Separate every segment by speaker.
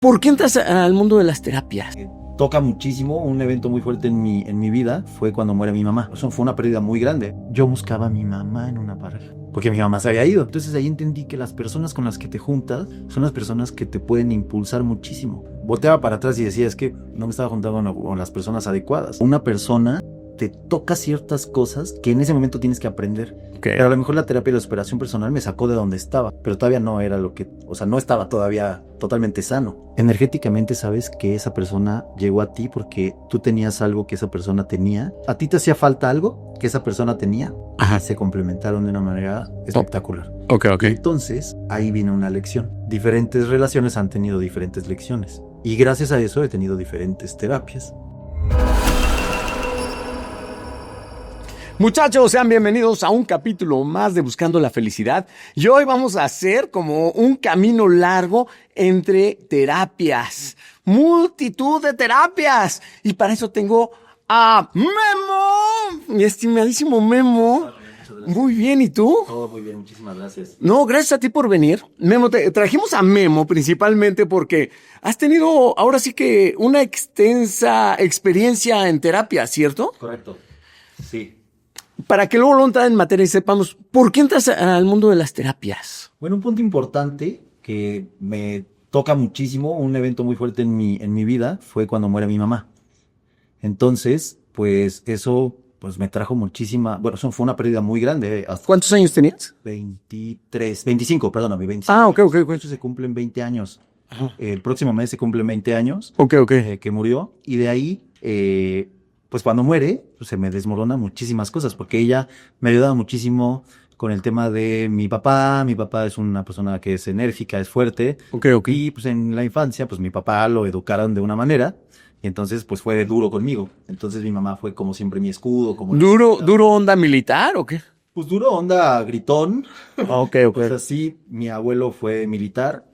Speaker 1: ¿Por qué entras al mundo de las terapias?
Speaker 2: Toca muchísimo. Un evento muy fuerte en mi vida fue cuando muere mi mamá. Eso fue una pérdida muy grande. Yo buscaba a mi mamá en una pareja porque mi mamá se había ido. Entonces ahí entendí que las personas con las que te juntas son las personas que te pueden impulsar muchísimo. Volteaba para atrás y decía, es que no me estaba juntando con las personas adecuadas. Una persona te toca ciertas cosas que en ese momento tienes que aprender.
Speaker 1: Okay.
Speaker 2: Pero a lo mejor la terapia de la superación personal me sacó de donde estaba, pero todavía no era lo que, o sea, no estaba todavía totalmente sano. Energéticamente sabes que esa persona llegó a ti porque tú tenías algo que esa persona tenía. A ti te hacía falta algo que esa persona tenía.
Speaker 1: Ajá.
Speaker 2: Se complementaron de una manera espectacular.
Speaker 1: Ok.
Speaker 2: Entonces, ahí viene una lección. Diferentes relaciones han tenido diferentes lecciones. Y gracias a eso he tenido diferentes terapias.
Speaker 1: Muchachos, sean bienvenidos a un capítulo más de Buscando la Felicidad. Y hoy vamos a hacer como un camino largo entre terapias. Multitud de terapias. Y para eso tengo a Memo, mi estimadísimo Memo. Muy bien, ¿y tú?
Speaker 2: Todo muy bien, muchísimas gracias.
Speaker 1: No, gracias a ti por venir. Memo, trajimos a Memo principalmente porque has tenido ahora sí que una extensa experiencia en terapia, ¿cierto?
Speaker 2: Correcto, sí.
Speaker 1: Para que luego lo entrar en materia y sepamos, ¿por qué entras al mundo de las terapias?
Speaker 2: Bueno, un punto importante que me toca muchísimo, un evento muy fuerte en mi vida, fue cuando muere mi mamá. Entonces, pues eso pues me trajo muchísima, bueno, eso fue una pérdida muy grande.
Speaker 1: ¿Cuántos años tenías?
Speaker 2: 25, perdóname, 25.
Speaker 1: Ah, ok.
Speaker 2: Esto se cumplen 20 años.
Speaker 1: Ajá.
Speaker 2: El próximo mes se cumplen 20 años.
Speaker 1: Ok.
Speaker 2: Que murió. Y de ahí, pues cuando muere, pues se me desmorona muchísimas cosas, porque ella me ayudaba muchísimo con el tema de mi papá. Mi papá es una persona que es enérgica, es fuerte.
Speaker 1: Ok.
Speaker 2: Y pues en la infancia, pues mi papá lo educaron de una manera, y entonces pues fue duro conmigo. Entonces mi mamá fue como siempre mi escudo. Como
Speaker 1: ¿Duro onda militar o qué?
Speaker 2: Pues duro onda gritón.
Speaker 1: Ok.
Speaker 2: Pues así, mi abuelo fue militar,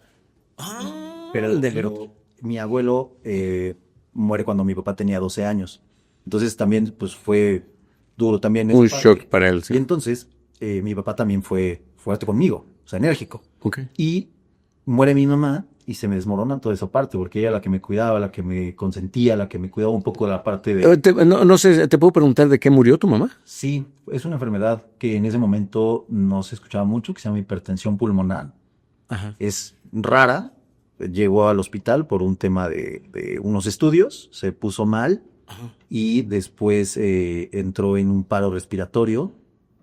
Speaker 2: pero mi abuelo muere cuando mi papá tenía 12 años. Entonces también pues fue duro también.
Speaker 1: Un shock para él, sí.
Speaker 2: Y entonces mi papá también fue fuerte conmigo, o sea, enérgico.
Speaker 1: Ok.
Speaker 2: Y muere mi mamá y se me desmorona toda esa parte, porque ella era la que me cuidaba, la que me consentía, la que me cuidaba un poco de la parte de...
Speaker 1: No sé, ¿te puedo preguntar de qué murió tu mamá?
Speaker 2: Sí, es una enfermedad que en ese momento no se escuchaba mucho, que se llama hipertensión pulmonar.
Speaker 1: Ajá.
Speaker 2: Es rara. Llegó al hospital por un tema de unos estudios, se puso mal.
Speaker 1: Ajá.
Speaker 2: Y después entró en un paro respiratorio,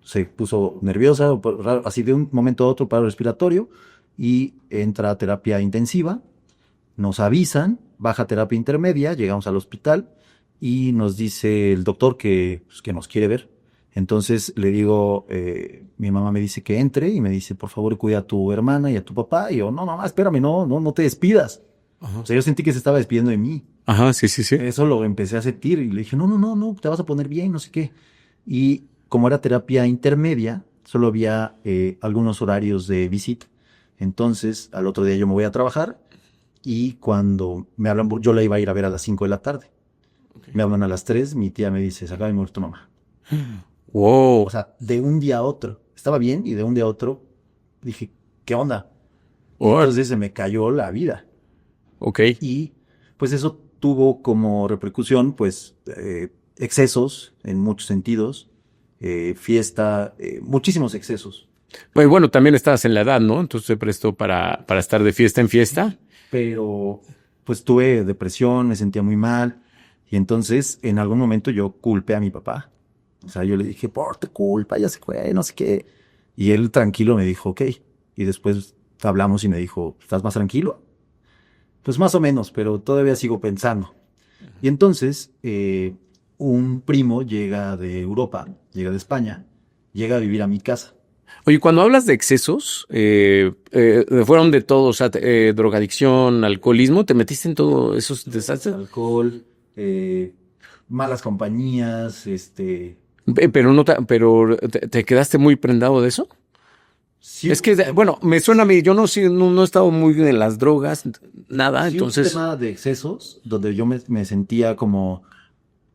Speaker 2: se puso nerviosa, así de un momento a otro paro respiratorio, y entra a terapia intensiva. Nos avisan, baja a terapia intermedia, llegamos al hospital y nos dice el doctor que nos quiere ver. Entonces le digo, mi mamá me dice que entre y me dice, por favor, cuida a tu hermana y a tu papá. Y yo, no, mamá, espérame, no te despidas.
Speaker 1: Ajá.
Speaker 2: O sea, yo sentí que se estaba despidiendo de mí.
Speaker 1: Ajá, sí.
Speaker 2: Eso lo empecé a sentir y le dije, no, te vas a poner bien, no sé qué. Y como era terapia intermedia, solo había algunos horarios de visita. Entonces, al otro día yo me voy a trabajar y cuando me hablan, yo la iba a ir a ver a las 5 de la tarde. Okay. Me hablan a las 3, mi tía me dice, se acaba de morir tu mamá.
Speaker 1: Wow.
Speaker 2: O sea, de un día a otro. Estaba bien y de un día a otro dije, ¿qué onda? Entonces se me cayó la vida.
Speaker 1: Ok.
Speaker 2: Y pues eso tuvo como repercusión, pues, excesos en muchos sentidos, fiesta, muchísimos excesos.
Speaker 1: Pues bueno, también estabas en la edad, ¿no? Entonces se prestó para estar de fiesta en fiesta.
Speaker 2: Pero pues tuve depresión, me sentía muy mal, y entonces en algún momento yo culpé a mi papá. O sea, yo le dije, por tu culpa, ya se fue, no sé qué. Y él tranquilo me dijo, ok. Y después hablamos y me dijo, ¿estás más tranquilo? Pues más o menos, pero todavía sigo pensando. Y entonces, un primo llega de Europa, llega de España, llega a vivir a mi casa.
Speaker 1: Oye, cuando hablas de excesos, fueron de todo, o sea, drogadicción, alcoholismo, ¿te metiste en todos esos desastres?
Speaker 2: Alcohol, malas compañías,
Speaker 1: Pero ¿te quedaste muy prendado de eso?
Speaker 2: Sí,
Speaker 1: es que, bueno, me suena a mí, yo no he estado muy en las drogas, nada,
Speaker 2: sí,
Speaker 1: entonces...
Speaker 2: un tema de excesos, donde yo me sentía como...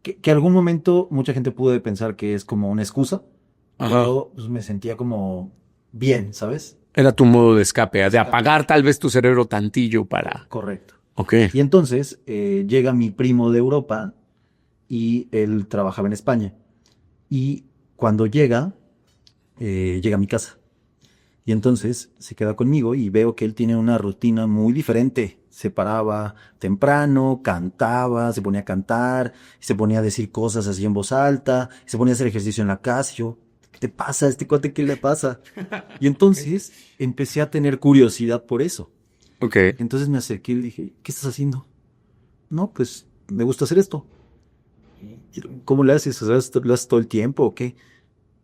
Speaker 2: Que algún momento mucha gente pudo pensar que es como una excusa, pero pues, me sentía como bien, ¿sabes?
Speaker 1: Era tu modo de escape, de apagar tal vez tu cerebro tantillo para...
Speaker 2: Correcto.
Speaker 1: Ok.
Speaker 2: Y entonces llega mi primo de Europa y él trabajaba en España. Y cuando llega a mi casa. Y entonces se queda conmigo y veo que él tiene una rutina muy diferente. Se paraba temprano, cantaba, se ponía a cantar, se ponía a decir cosas así en voz alta, se ponía a hacer ejercicio en la casa. Y yo, ¿qué te pasa? ¿Este cuate qué le pasa? Y entonces empecé a tener curiosidad por eso.
Speaker 1: Ok.
Speaker 2: Entonces me acerqué y le dije, ¿qué estás haciendo? No, pues me gusta hacer esto. ¿Cómo le haces? O sea, ¿lo haces todo el tiempo o qué?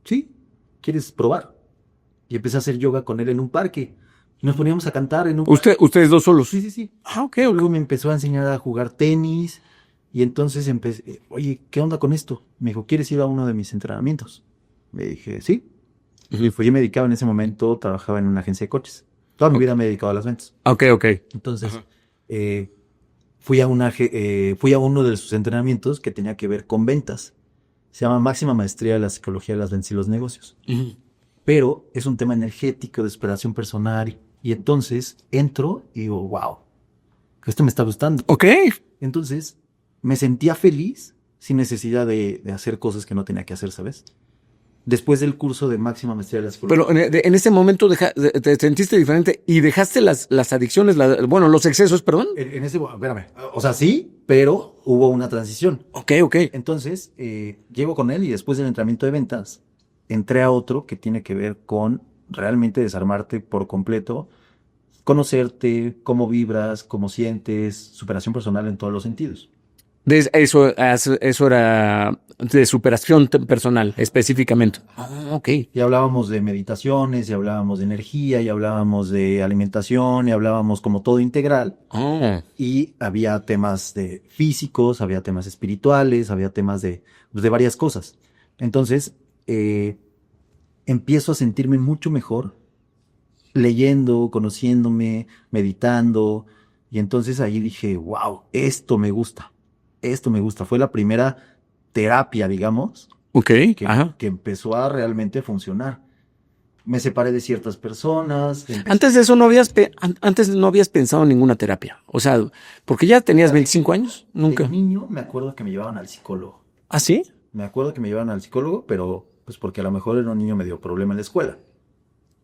Speaker 2: Sí, ¿quieres probar? Y empecé a hacer yoga con él en un parque. Y nos poníamos a cantar en un parque.
Speaker 1: Ustedes dos solos.
Speaker 2: Sí, sí, sí.
Speaker 1: Ah, ok,
Speaker 2: Luego
Speaker 1: ok.
Speaker 2: me empezó a enseñar a jugar tenis. Y entonces empecé, oye, ¿qué onda con esto? Me dijo, ¿quieres ir a uno de mis entrenamientos? Le dije, sí. Y pues yo me dedicaba en ese momento, trabajaba en una agencia de coches. Toda mi vida me he dedicado a las ventas.
Speaker 1: Ok, ok.
Speaker 2: Entonces,
Speaker 1: Ajá.
Speaker 2: fui a uno de sus entrenamientos que tenía que ver con ventas. Se llama Máxima Maestría de la Psicología de las Ventas y los Negocios.
Speaker 1: Ujú.
Speaker 2: Pero es un tema energético, de superación personal. Y entonces entro y digo, wow, esto me está gustando.
Speaker 1: Ok.
Speaker 2: Entonces me sentía feliz sin necesidad de hacer cosas que no tenía que hacer, ¿sabes? Después del curso de máxima maestría de la psicología.
Speaker 1: Pero en ese momento te sentiste diferente y dejaste las adicciones, bueno, los excesos, perdón.
Speaker 2: En ese, espérame, o sea, sí, pero hubo una transición.
Speaker 1: Ok, ok.
Speaker 2: Entonces, llego con él y después del entrenamiento de ventas, entré a otro que tiene que ver con realmente desarmarte por completo, conocerte, cómo vibras, cómo sientes, superación personal en todos los sentidos.
Speaker 1: Eso era de superación personal, específicamente. Ah, ok.
Speaker 2: Y hablábamos de meditaciones, y hablábamos de energía, y hablábamos de alimentación, y hablábamos como todo integral.
Speaker 1: Oh.
Speaker 2: Y había temas de físicos, había temas espirituales, había temas de varias cosas. Entonces, empiezo a sentirme mucho mejor leyendo, conociéndome, meditando. Y entonces ahí dije, wow, esto me gusta. Esto me gusta. Fue la primera terapia, digamos,
Speaker 1: Ok. Ajá.
Speaker 2: que empezó a realmente funcionar. Me separé de ciertas personas.
Speaker 1: Antes de eso antes no habías pensado en ninguna terapia. O sea, porque ya tenías 25 años,
Speaker 2: De
Speaker 1: nunca.
Speaker 2: niño me acuerdo que me llevaban al psicólogo.
Speaker 1: ¿Ah, sí?
Speaker 2: Me acuerdo que me llevaban al psicólogo, pero pues porque a lo mejor era un niño medio problema en la escuela.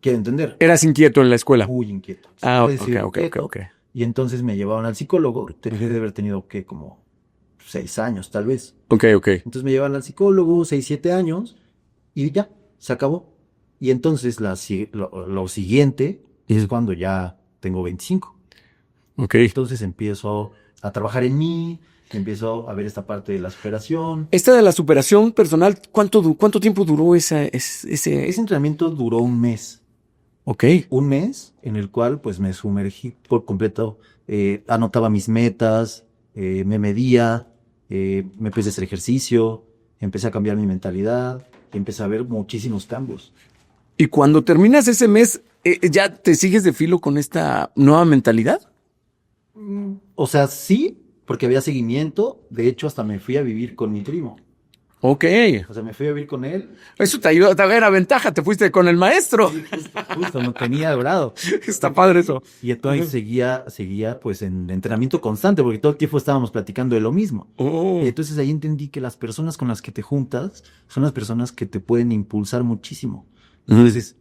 Speaker 2: Quiero entender.
Speaker 1: Eras inquieto en la escuela.
Speaker 2: Muy inquieto. Se
Speaker 1: Ah,
Speaker 2: puede
Speaker 1: ok,
Speaker 2: decir
Speaker 1: ok, ok,
Speaker 2: inquieto.
Speaker 1: ok.
Speaker 2: Y entonces me llevaban al psicólogo. Debe de haber tenido, ¿qué? Como 6 años, tal vez.
Speaker 1: Ok, ok.
Speaker 2: Entonces me llevaban al psicólogo, 6, 7 años, y ya, se acabó. Y entonces lo siguiente es cuando ya tengo 25.
Speaker 1: Ok.
Speaker 2: Entonces empiezo a trabajar en mí, empiezo a ver esta parte de la superación.
Speaker 1: Esta de la superación personal, ¿cuánto tiempo duró ese?
Speaker 2: Ese entrenamiento duró un mes.
Speaker 1: Ok.
Speaker 2: Un mes en el cual pues me sumergí por completo, anotaba mis metas, me medía, me empecé a hacer ejercicio, empecé a cambiar mi mentalidad, empecé a ver muchísimos cambios.
Speaker 1: Y cuando terminas ese mes, ¿ya te sigues de filo con esta nueva mentalidad?
Speaker 2: O sea, sí, porque había seguimiento. De hecho, hasta me fui a vivir con mi primo.
Speaker 1: Ok.
Speaker 2: O sea, me fui a vivir con él.
Speaker 1: Eso te ayudó, te era ventaja, te fuiste con el maestro.
Speaker 2: Sí, justo, no tenía grado.
Speaker 1: Está padre eso.
Speaker 2: Y entonces seguía pues en entrenamiento constante, porque todo el tiempo estábamos platicando de lo mismo.
Speaker 1: Oh.
Speaker 2: Y entonces ahí entendí que las personas con las que te juntas son las personas que te pueden impulsar muchísimo. Entonces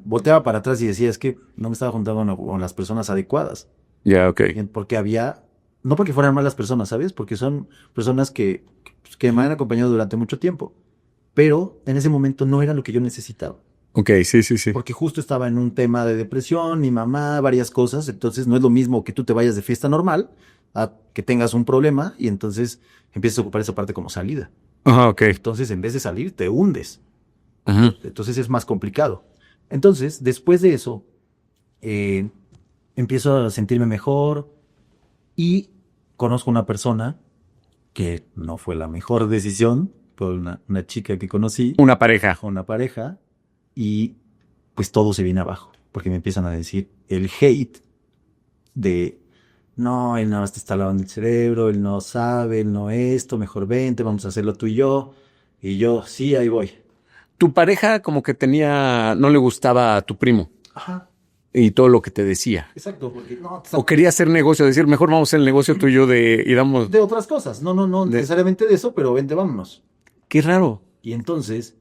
Speaker 2: volteaba para atrás y decía, es que no me estaba juntando con las personas adecuadas.
Speaker 1: Ya, ok.
Speaker 2: Porque no porque fueran malas personas, ¿sabes? Porque son personas que me han acompañado durante mucho tiempo. Pero en ese momento no era lo que yo necesitaba.
Speaker 1: Ok, sí, sí, sí.
Speaker 2: Porque justo estaba en un tema de depresión, mi mamá, varias cosas. Entonces no es lo mismo que tú te vayas de fiesta normal a que tengas un problema y entonces empiezas a ocupar esa parte como salida.
Speaker 1: Ajá, ok.
Speaker 2: Entonces en vez de salir te hundes.
Speaker 1: Ajá.
Speaker 2: Entonces es más complicado. Entonces después de eso empiezo a sentirme mejor y conozco una persona que no fue la mejor decisión, fue una chica que conocí,
Speaker 1: Una pareja.
Speaker 2: una pareja, y pues todo se viene abajo, porque me empiezan a decir el hate de, no, él nada más te está lavando el cerebro, él no sabe, él no esto, mejor vente, vamos a hacerlo tú y yo, sí, ahí voy.
Speaker 1: Tu pareja como que no le gustaba a tu primo.
Speaker 2: Ajá.
Speaker 1: y todo lo que te decía.
Speaker 2: Exacto, porque no,
Speaker 1: O quería hacer negocio, decir, mejor vamos a hacer el negocio tú y yo y damos...
Speaker 2: de otras cosas. No necesariamente de eso, pero vente, vámonos.
Speaker 1: Qué raro.
Speaker 2: Y entonces,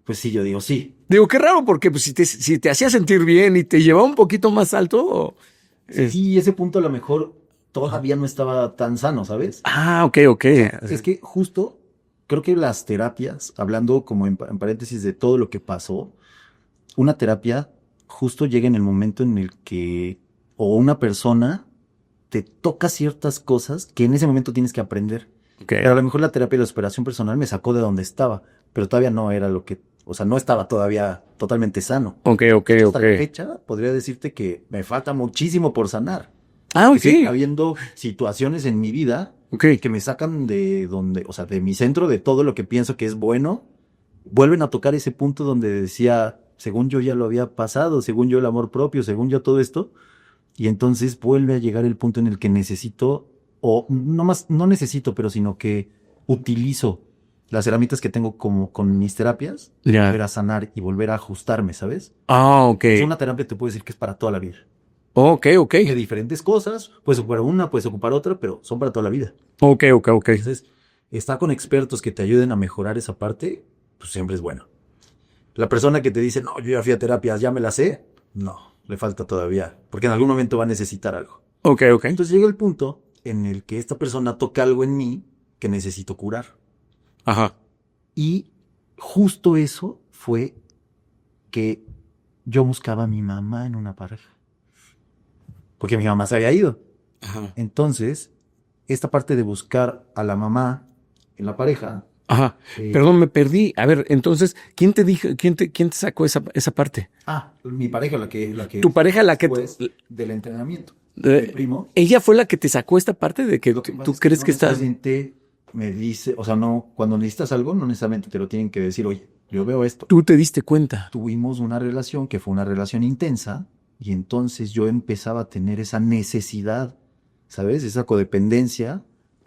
Speaker 2: pues sí, yo digo, sí.
Speaker 1: Digo, qué raro, porque pues, si te hacía sentir bien y te llevaba un poquito más alto...
Speaker 2: Sí, ese punto a lo mejor todavía no estaba tan sano, ¿sabes?
Speaker 1: Ok.
Speaker 2: Es que justo creo que las terapias, hablando como en paréntesis de todo lo que pasó, una terapia justo llega en el momento en el que o una persona te toca ciertas cosas que en ese momento tienes que aprender. Pero a lo mejor la terapia de la superación personal me sacó de donde estaba, pero todavía no era lo que, o sea, no estaba todavía totalmente sano. Hasta la fecha podría decirte que me falta muchísimo por sanar. Sigue habiendo situaciones en mi vida que me sacan de donde, o sea, de mi centro, de todo lo que pienso que es bueno, vuelven a tocar ese punto donde decía, según yo ya lo había pasado, según yo el amor propio, según yo todo esto, y entonces vuelve a llegar el punto en el que necesito, o no necesito, pero sino que utilizo las herramientas que tengo como con mis terapias, volver a sanar y volver a ajustarme, ¿sabes? Es una terapia, te puedo decir que es para toda la vida.
Speaker 1: Ok.
Speaker 2: De diferentes cosas, puedes ocupar una, puedes ocupar otra, pero son para toda la vida.
Speaker 1: Ok.
Speaker 2: Entonces, estar con expertos que te ayuden a mejorar esa parte, pues siempre es bueno. La persona que te dice, no, yo ya fui a terapias, ya me la sé, no, le falta todavía, porque en algún momento va a necesitar algo.
Speaker 1: Ok.
Speaker 2: Entonces llega el punto en el que esta persona toca algo en mí que necesito curar.
Speaker 1: Ajá.
Speaker 2: Y justo eso fue que yo buscaba a mi mamá en una pareja. Porque mi mamá se había ido.
Speaker 1: Ajá.
Speaker 2: Entonces, esta parte de buscar a la mamá en la pareja.
Speaker 1: Ajá. Perdón, me perdí. A ver, entonces, ¿quién te dijo, quién te sacó esa parte?
Speaker 2: Mi pareja, la que
Speaker 1: tu pareja, la que
Speaker 2: después del entrenamiento. Mi primo.
Speaker 1: Ella fue la que te sacó esta parte de que tú crees que estás.
Speaker 2: Me dice, o sea, no, cuando necesitas algo, no necesariamente te lo tienen que decir, oye, yo veo esto.
Speaker 1: Tú te diste cuenta.
Speaker 2: Tuvimos una relación que fue una relación intensa. Y entonces yo empezaba a tener esa necesidad, ¿sabes? Esa codependencia.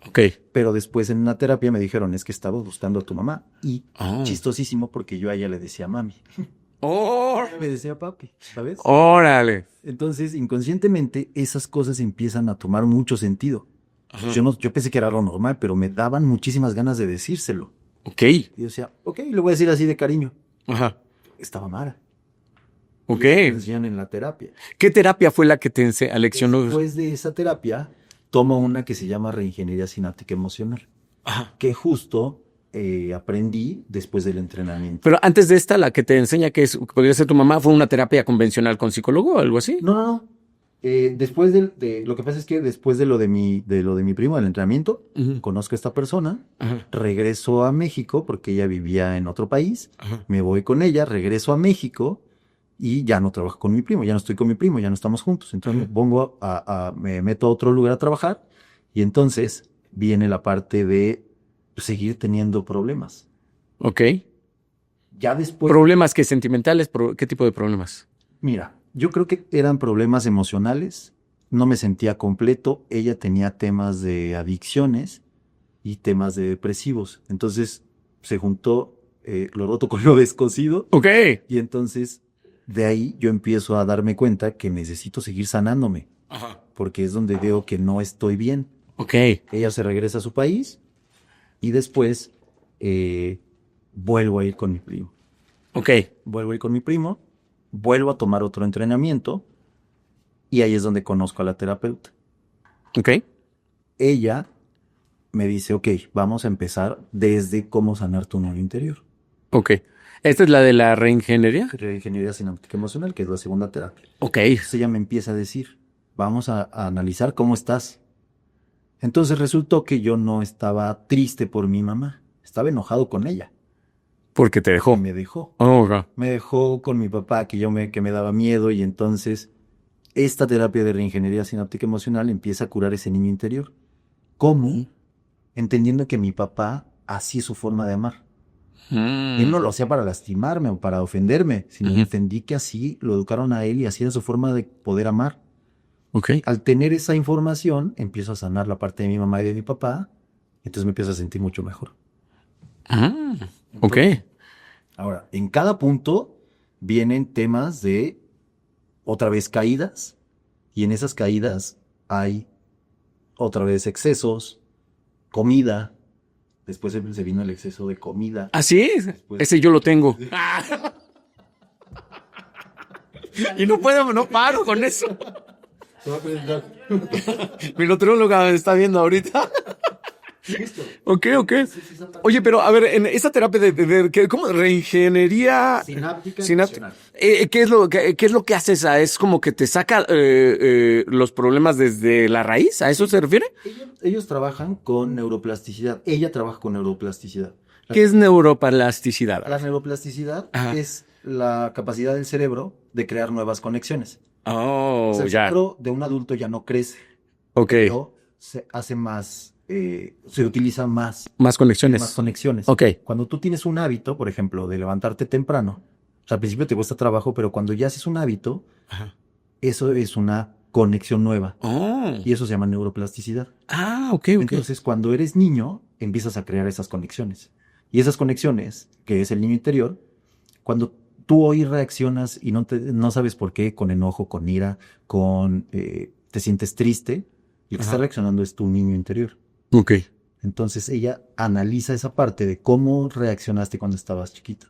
Speaker 1: Ok.
Speaker 2: Pero después en una terapia me dijeron, es que estabas buscando a tu mamá. Y chistosísimo porque yo a ella le decía mami. Me decía papi, ¿sabes?
Speaker 1: Órale.
Speaker 2: Entonces, inconscientemente, esas cosas empiezan a tomar mucho sentido. Yo pensé que era algo normal, pero me daban muchísimas ganas de decírselo.
Speaker 1: Ok.
Speaker 2: Y yo decía, ok, le voy a decir así de cariño.
Speaker 1: Ajá.
Speaker 2: Estaba Mara.
Speaker 1: Ok.
Speaker 2: Me enseñan en la terapia.
Speaker 1: ¿Qué terapia fue la que te aleccionó?
Speaker 2: Después de esa terapia, tomo una que se llama reingeniería sináptica emocional.
Speaker 1: Ajá.
Speaker 2: Que justo aprendí después del entrenamiento.
Speaker 1: Pero antes de esta, la que te enseña que podría ser tu mamá, ¿fue una terapia convencional con psicólogo o algo así?
Speaker 2: No. Después lo que pasa es que después de lo de mi primo, del entrenamiento, conozco a esta persona, regreso a México porque ella vivía en otro país, me voy con ella, regreso a México y ya no trabajo con mi primo, ya no estoy con mi primo, ya no estamos juntos. Entonces me meto a otro lugar a trabajar y entonces viene la parte de seguir teniendo problemas.
Speaker 1: Ok.
Speaker 2: Ya después...
Speaker 1: ¿Problemas que sentimentales? ¿Qué tipo de problemas?
Speaker 2: Mira, yo creo que eran problemas emocionales, no me sentía completo, ella tenía temas de adicciones y temas de depresivos. Entonces se juntó lo roto con lo descosido.
Speaker 1: Ok.
Speaker 2: Y entonces de ahí yo empiezo a darme cuenta que necesito seguir sanándome.
Speaker 1: Ajá.
Speaker 2: Porque es donde veo que no estoy bien.
Speaker 1: Ok.
Speaker 2: Ella se regresa a su país y después vuelvo a ir con mi primo.
Speaker 1: Ok.
Speaker 2: Vuelvo a ir con mi primo, vuelvo a tomar otro entrenamiento y ahí es donde conozco a la terapeuta.
Speaker 1: Ok.
Speaker 2: Ella me dice, ok, vamos a empezar desde cómo sanar tu niño interior.
Speaker 1: Ok. ¿Esta es la de la reingeniería?
Speaker 2: Reingeniería sináptica emocional, que es la segunda terapia.
Speaker 1: Ok.
Speaker 2: Entonces ella me empieza a decir, vamos a analizar cómo estás. Entonces resultó que yo no estaba triste por mi mamá, estaba enojado con ella.
Speaker 1: Porque te dejó.
Speaker 2: Me dejó.
Speaker 1: Okay.
Speaker 2: Me dejó con mi papá, que me daba miedo, y entonces esta terapia de reingeniería sináptica emocional empieza a curar ese niño interior. ¿Cómo? Entendiendo que mi papá así es su forma de amar. Él no lo hacía para lastimarme o para ofenderme, sino entendí que así lo educaron a él y así era su forma de poder amar.
Speaker 1: Okay.
Speaker 2: Al tener esa información, empiezo a sanar la parte de mi mamá y de mi papá, entonces me empiezo a sentir mucho mejor.
Speaker 1: Ok.
Speaker 2: Ahora, en cada punto vienen temas de otra vez caídas, y en esas caídas hay otra vez excesos, comida. Después se vino el exceso de comida.
Speaker 1: ¿Ah, sí?
Speaker 2: Después-
Speaker 1: Ese yo lo tengo. Y no paro con eso.
Speaker 2: Se va a presentar.
Speaker 1: Mi nutrióloga me está viendo ahorita. Ok. Oye, pero a ver, en esa terapia ¿cómo? Reingeniería
Speaker 2: Sináptica
Speaker 1: sináptica.
Speaker 2: emocional.
Speaker 1: ¿Qué es lo que hace esa? ¿Es como que te saca los problemas desde la raíz? ¿A eso se refiere?
Speaker 2: Ellos trabajan con neuroplasticidad. Ella trabaja con neuroplasticidad.
Speaker 1: ¿Qué es neuroplasticidad?
Speaker 2: La neuroplasticidad
Speaker 1: Ajá.
Speaker 2: es la capacidad del cerebro de crear nuevas conexiones.
Speaker 1: Oh,
Speaker 2: O sea, el
Speaker 1: ya.
Speaker 2: cerebro de un adulto ya no crece,
Speaker 1: Ok.
Speaker 2: pero se hace más, se utiliza más
Speaker 1: Más conexiones.
Speaker 2: conexiones.
Speaker 1: Ok.
Speaker 2: Cuando tú tienes un hábito, por ejemplo, de levantarte temprano, o sea, al principio te cuesta trabajo, pero cuando ya haces un hábito,
Speaker 1: Ajá.
Speaker 2: eso es una conexión nueva.
Speaker 1: Oh.
Speaker 2: Y eso se llama neuroplasticidad.
Speaker 1: Ah, ok.
Speaker 2: Entonces, cuando eres niño, empiezas a crear esas conexiones. Y esas conexiones, que es el niño interior, cuando tú hoy reaccionas y no sabes por qué, con enojo, con ira, te sientes triste, y el que
Speaker 1: Ajá.
Speaker 2: está reaccionando es tu niño interior.
Speaker 1: Ok.
Speaker 2: Entonces ella analiza esa parte de cómo reaccionaste cuando estabas chiquito.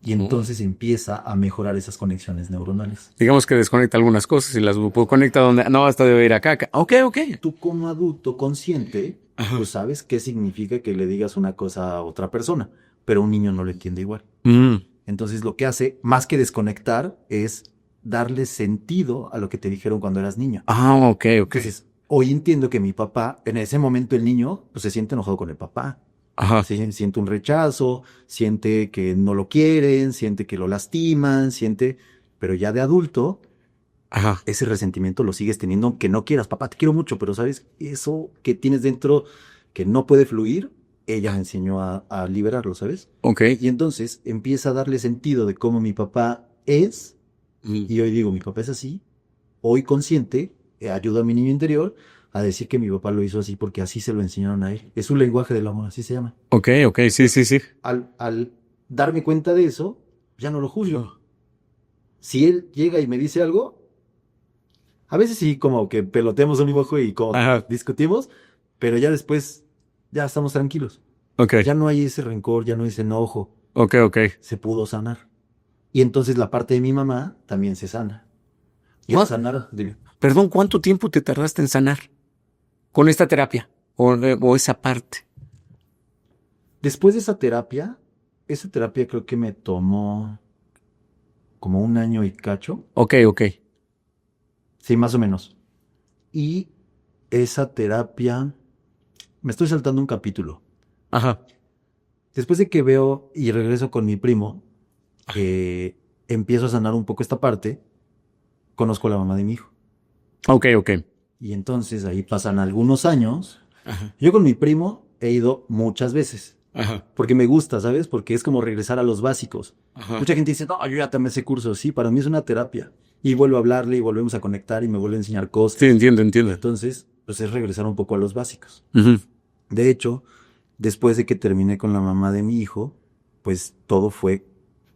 Speaker 2: Y entonces empieza a mejorar esas conexiones neuronales.
Speaker 1: Digamos que desconecta algunas cosas y las conecta donde... No, hasta debe ir acá. Ok.
Speaker 2: Tú como adulto consciente,
Speaker 1: Ajá.
Speaker 2: pues sabes qué significa que le digas una cosa a otra persona, pero un niño no lo entiende igual. Entonces lo que hace, más que desconectar, es darle sentido a lo que te dijeron cuando eras niño.
Speaker 1: Ah, ok.
Speaker 2: Entonces, hoy entiendo que mi papá, en ese momento el niño, pues se siente enojado con el papá.
Speaker 1: Ajá.
Speaker 2: Siente un rechazo, siente que no lo quieren, siente que lo lastiman, pero ya de adulto,
Speaker 1: Ajá.
Speaker 2: ese resentimiento lo sigues teniendo aunque no quieras. Papá, te quiero mucho, pero sabes, eso que tienes dentro que no puede fluir, ella me enseñó a liberarlo, ¿sabes?
Speaker 1: Ok.
Speaker 2: Y entonces empieza a darle sentido de cómo mi papá es, y hoy digo, mi papá es así. Hoy consciente, ayudo a mi niño interior a decir que mi papá lo hizo así porque así se lo enseñaron a él. Es un lenguaje del amor, así se llama.
Speaker 1: Ok. Sí.
Speaker 2: Al darme cuenta de eso, ya no lo juzgo. Si él llega y me dice algo, a veces sí como que peloteamos un dibujo y como
Speaker 1: Ajá.
Speaker 2: discutimos, pero ya después ya estamos tranquilos.
Speaker 1: Ok.
Speaker 2: Ya no hay ese rencor, ya no hay ese enojo.
Speaker 1: Ok.
Speaker 2: Se pudo sanar. Y entonces la parte de mi mamá también se sana. Y al sanar,
Speaker 1: Perdón, ¿cuánto tiempo te tardaste en sanar con esta terapia o esa parte?
Speaker 2: después de esa terapia creo que me tomó como 1 año y cacho.
Speaker 1: Ok.
Speaker 2: Sí, más o menos. Y esa terapia, me estoy saltando un capítulo.
Speaker 1: Ajá.
Speaker 2: Después de que veo y regreso con mi primo, que empiezo a sanar un poco esta parte, conozco a la mamá de mi hijo.
Speaker 1: Ok.
Speaker 2: Y entonces ahí pasan algunos años.
Speaker 1: Ajá.
Speaker 2: Yo con mi primo he ido muchas veces.
Speaker 1: Ajá.
Speaker 2: Porque me gusta, ¿sabes? Porque es como regresar a los básicos.
Speaker 1: Ajá.
Speaker 2: Mucha gente dice, no, yo ya tomé ese curso. Sí, para mí es una terapia. Y vuelvo a hablarle y volvemos a conectar y me vuelve a enseñar cosas.
Speaker 1: Sí, entiendo.
Speaker 2: Entonces, pues es regresar un poco a los básicos.
Speaker 1: Ujú.
Speaker 2: De hecho, después de que terminé con la mamá de mi hijo, pues todo fue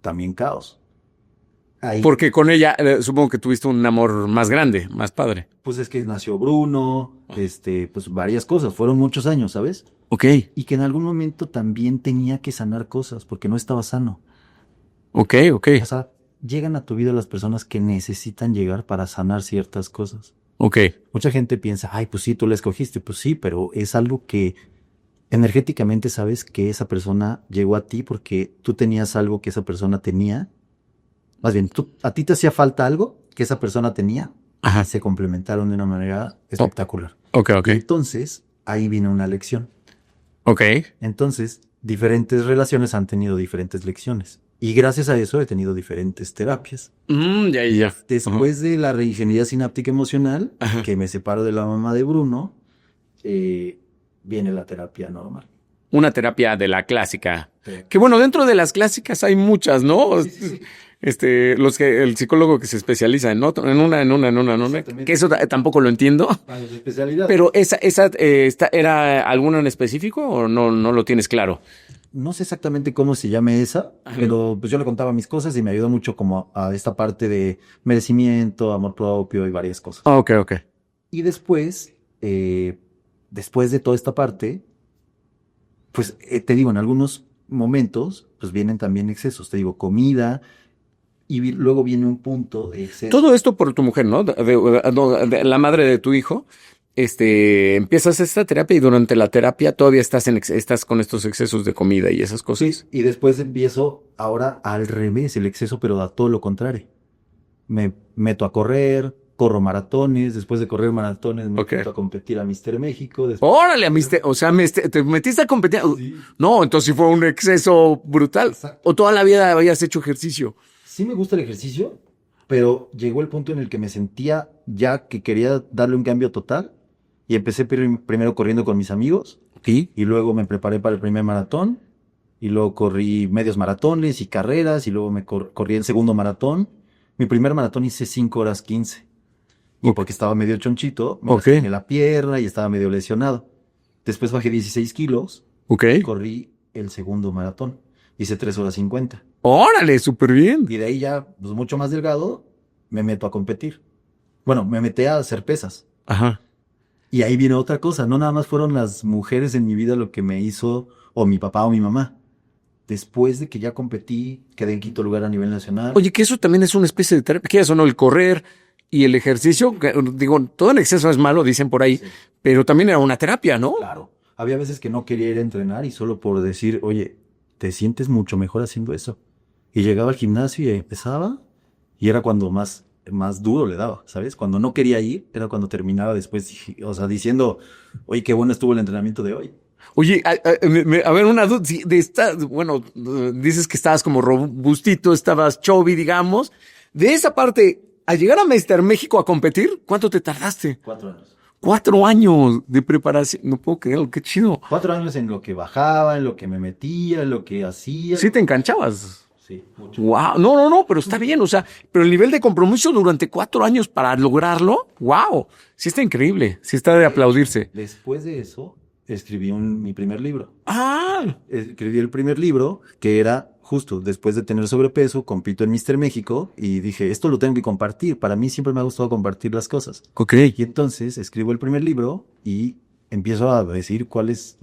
Speaker 2: también caos. Ahí,
Speaker 1: Porque con ella supongo que tuviste un amor más grande, más padre.
Speaker 2: pues es que nació Bruno, pues varias cosas. Fueron muchos años, ¿sabes?
Speaker 1: Ok.
Speaker 2: Y que en algún momento también tenía que sanar cosas porque no estaba sano.
Speaker 1: Ok.
Speaker 2: O sea, llegan a tu vida las personas que necesitan llegar para sanar ciertas cosas.
Speaker 1: Ok.
Speaker 2: Mucha gente piensa, ay, pues sí, tú la escogiste. Pues sí, pero es algo que energéticamente sabes que esa persona llegó a ti porque tú tenías algo que esa persona tenía. Más bien, a ti te hacía falta algo que esa persona tenía.
Speaker 1: Ajá.
Speaker 2: Se complementaron de una manera espectacular.
Speaker 1: Ok.
Speaker 2: Entonces, ahí viene una lección.
Speaker 1: Ok.
Speaker 2: Entonces, diferentes relaciones han tenido diferentes lecciones. Y gracias a eso he tenido diferentes terapias.
Speaker 1: Ya.
Speaker 2: Después de la reingeniería sináptica emocional,
Speaker 1: Ajá.
Speaker 2: que me separo de la mamá de Bruno, viene la terapia normal.
Speaker 1: Una terapia de la clásica.
Speaker 2: Sí.
Speaker 1: Que bueno, dentro de las clásicas hay muchas, ¿no?
Speaker 2: Sí.
Speaker 1: El psicólogo que se especializa en una,
Speaker 2: Exactamente.
Speaker 1: que eso tampoco lo entiendo.
Speaker 2: Para su especialidad.
Speaker 1: Pero ¿era alguna en específico o no lo tienes claro?
Speaker 2: no sé exactamente cómo se llame esa, pero pues yo le contaba mis cosas y me ayudó mucho como a esta parte de merecimiento, amor propio y varias cosas.
Speaker 1: Ok.
Speaker 2: Y después, después de toda esta parte, pues te digo, en algunos momentos, pues vienen también excesos, te digo, comida, y luego viene un punto de exceso.
Speaker 1: Todo esto por tu mujer, ¿no? De la madre de tu hijo. Empiezas esta terapia y durante la terapia todavía estás con estos excesos de comida y esas cosas.
Speaker 2: Sí, y después empiezo ahora al revés, el exceso, pero a todo lo contrario. Me meto a correr, corro maratones, después de correr maratones me meto a competir a Mister México.
Speaker 1: Órale, o sea, te metiste a competir.
Speaker 2: Sí.
Speaker 1: No, entonces sí fue un exceso brutal.
Speaker 2: Exacto.
Speaker 1: ¿O toda la vida habías hecho ejercicio?
Speaker 2: Sí me gusta el ejercicio, pero llegó el punto en el que me sentía ya que quería darle un cambio total y empecé primero corriendo con mis amigos.
Speaker 1: ¿Sí?
Speaker 2: Y luego me preparé para el primer maratón y luego corrí medios maratones y carreras y luego me corrí el segundo maratón. Mi primer maratón hice 5 horas 15 y porque estaba medio chonchito, me lastimé la pierna y estaba medio lesionado. Después bajé 16 kilos, corrí el segundo maratón, hice 3 horas 50.
Speaker 1: ¡Órale, súper bien!
Speaker 2: Y de ahí ya, pues mucho más delgado, me meto a competir. Bueno, me metí a hacer pesas.
Speaker 1: Ajá.
Speaker 2: Y ahí viene otra cosa, no nada más fueron las mujeres en mi vida lo que me hizo, o mi papá o mi mamá. Después de que ya competí, quedé en quinto lugar a nivel nacional.
Speaker 1: Oye, que eso también es una especie de terapia. ¿Qué es o no? El correr y el ejercicio. Digo, todo el exceso es malo, dicen por ahí, pero también era una terapia, ¿no?
Speaker 2: Claro. Había veces que no quería ir a entrenar y solo por decir, oye, te sientes mucho mejor haciendo eso. Y llegaba al gimnasio y empezaba, y era cuando más duro le daba, ¿sabes? Cuando no quería ir, era cuando terminaba después, o sea, diciendo, oye, qué bueno estuvo el entrenamiento de hoy.
Speaker 1: Oye, a ver, una duda, bueno, dices que estabas como robustito, estabas chubby, digamos. De esa parte, al llegar a Mister México a competir, ¿cuánto te tardaste?
Speaker 2: 4 años.
Speaker 1: 4 años de preparación. No puedo creerlo, qué chido.
Speaker 2: 4 años en lo que bajaba, en lo que me metía, en lo que hacía.
Speaker 1: Sí te enganchabas.
Speaker 2: Sí, mucho.
Speaker 1: Wow, no, pero está bien, o sea, pero el nivel de compromiso durante 4 años para lograrlo, wow, sí está increíble, sí está de aplaudirse.
Speaker 2: Después de eso, escribí mi primer libro.
Speaker 1: Ah,
Speaker 2: Escribí el primer libro, que era justo después de tener sobrepeso, compito en Mister México, y dije, esto lo tengo que compartir, para mí siempre me ha gustado compartir las cosas.
Speaker 1: ok.
Speaker 2: Y entonces escribo el primer libro y empiezo a decir cuáles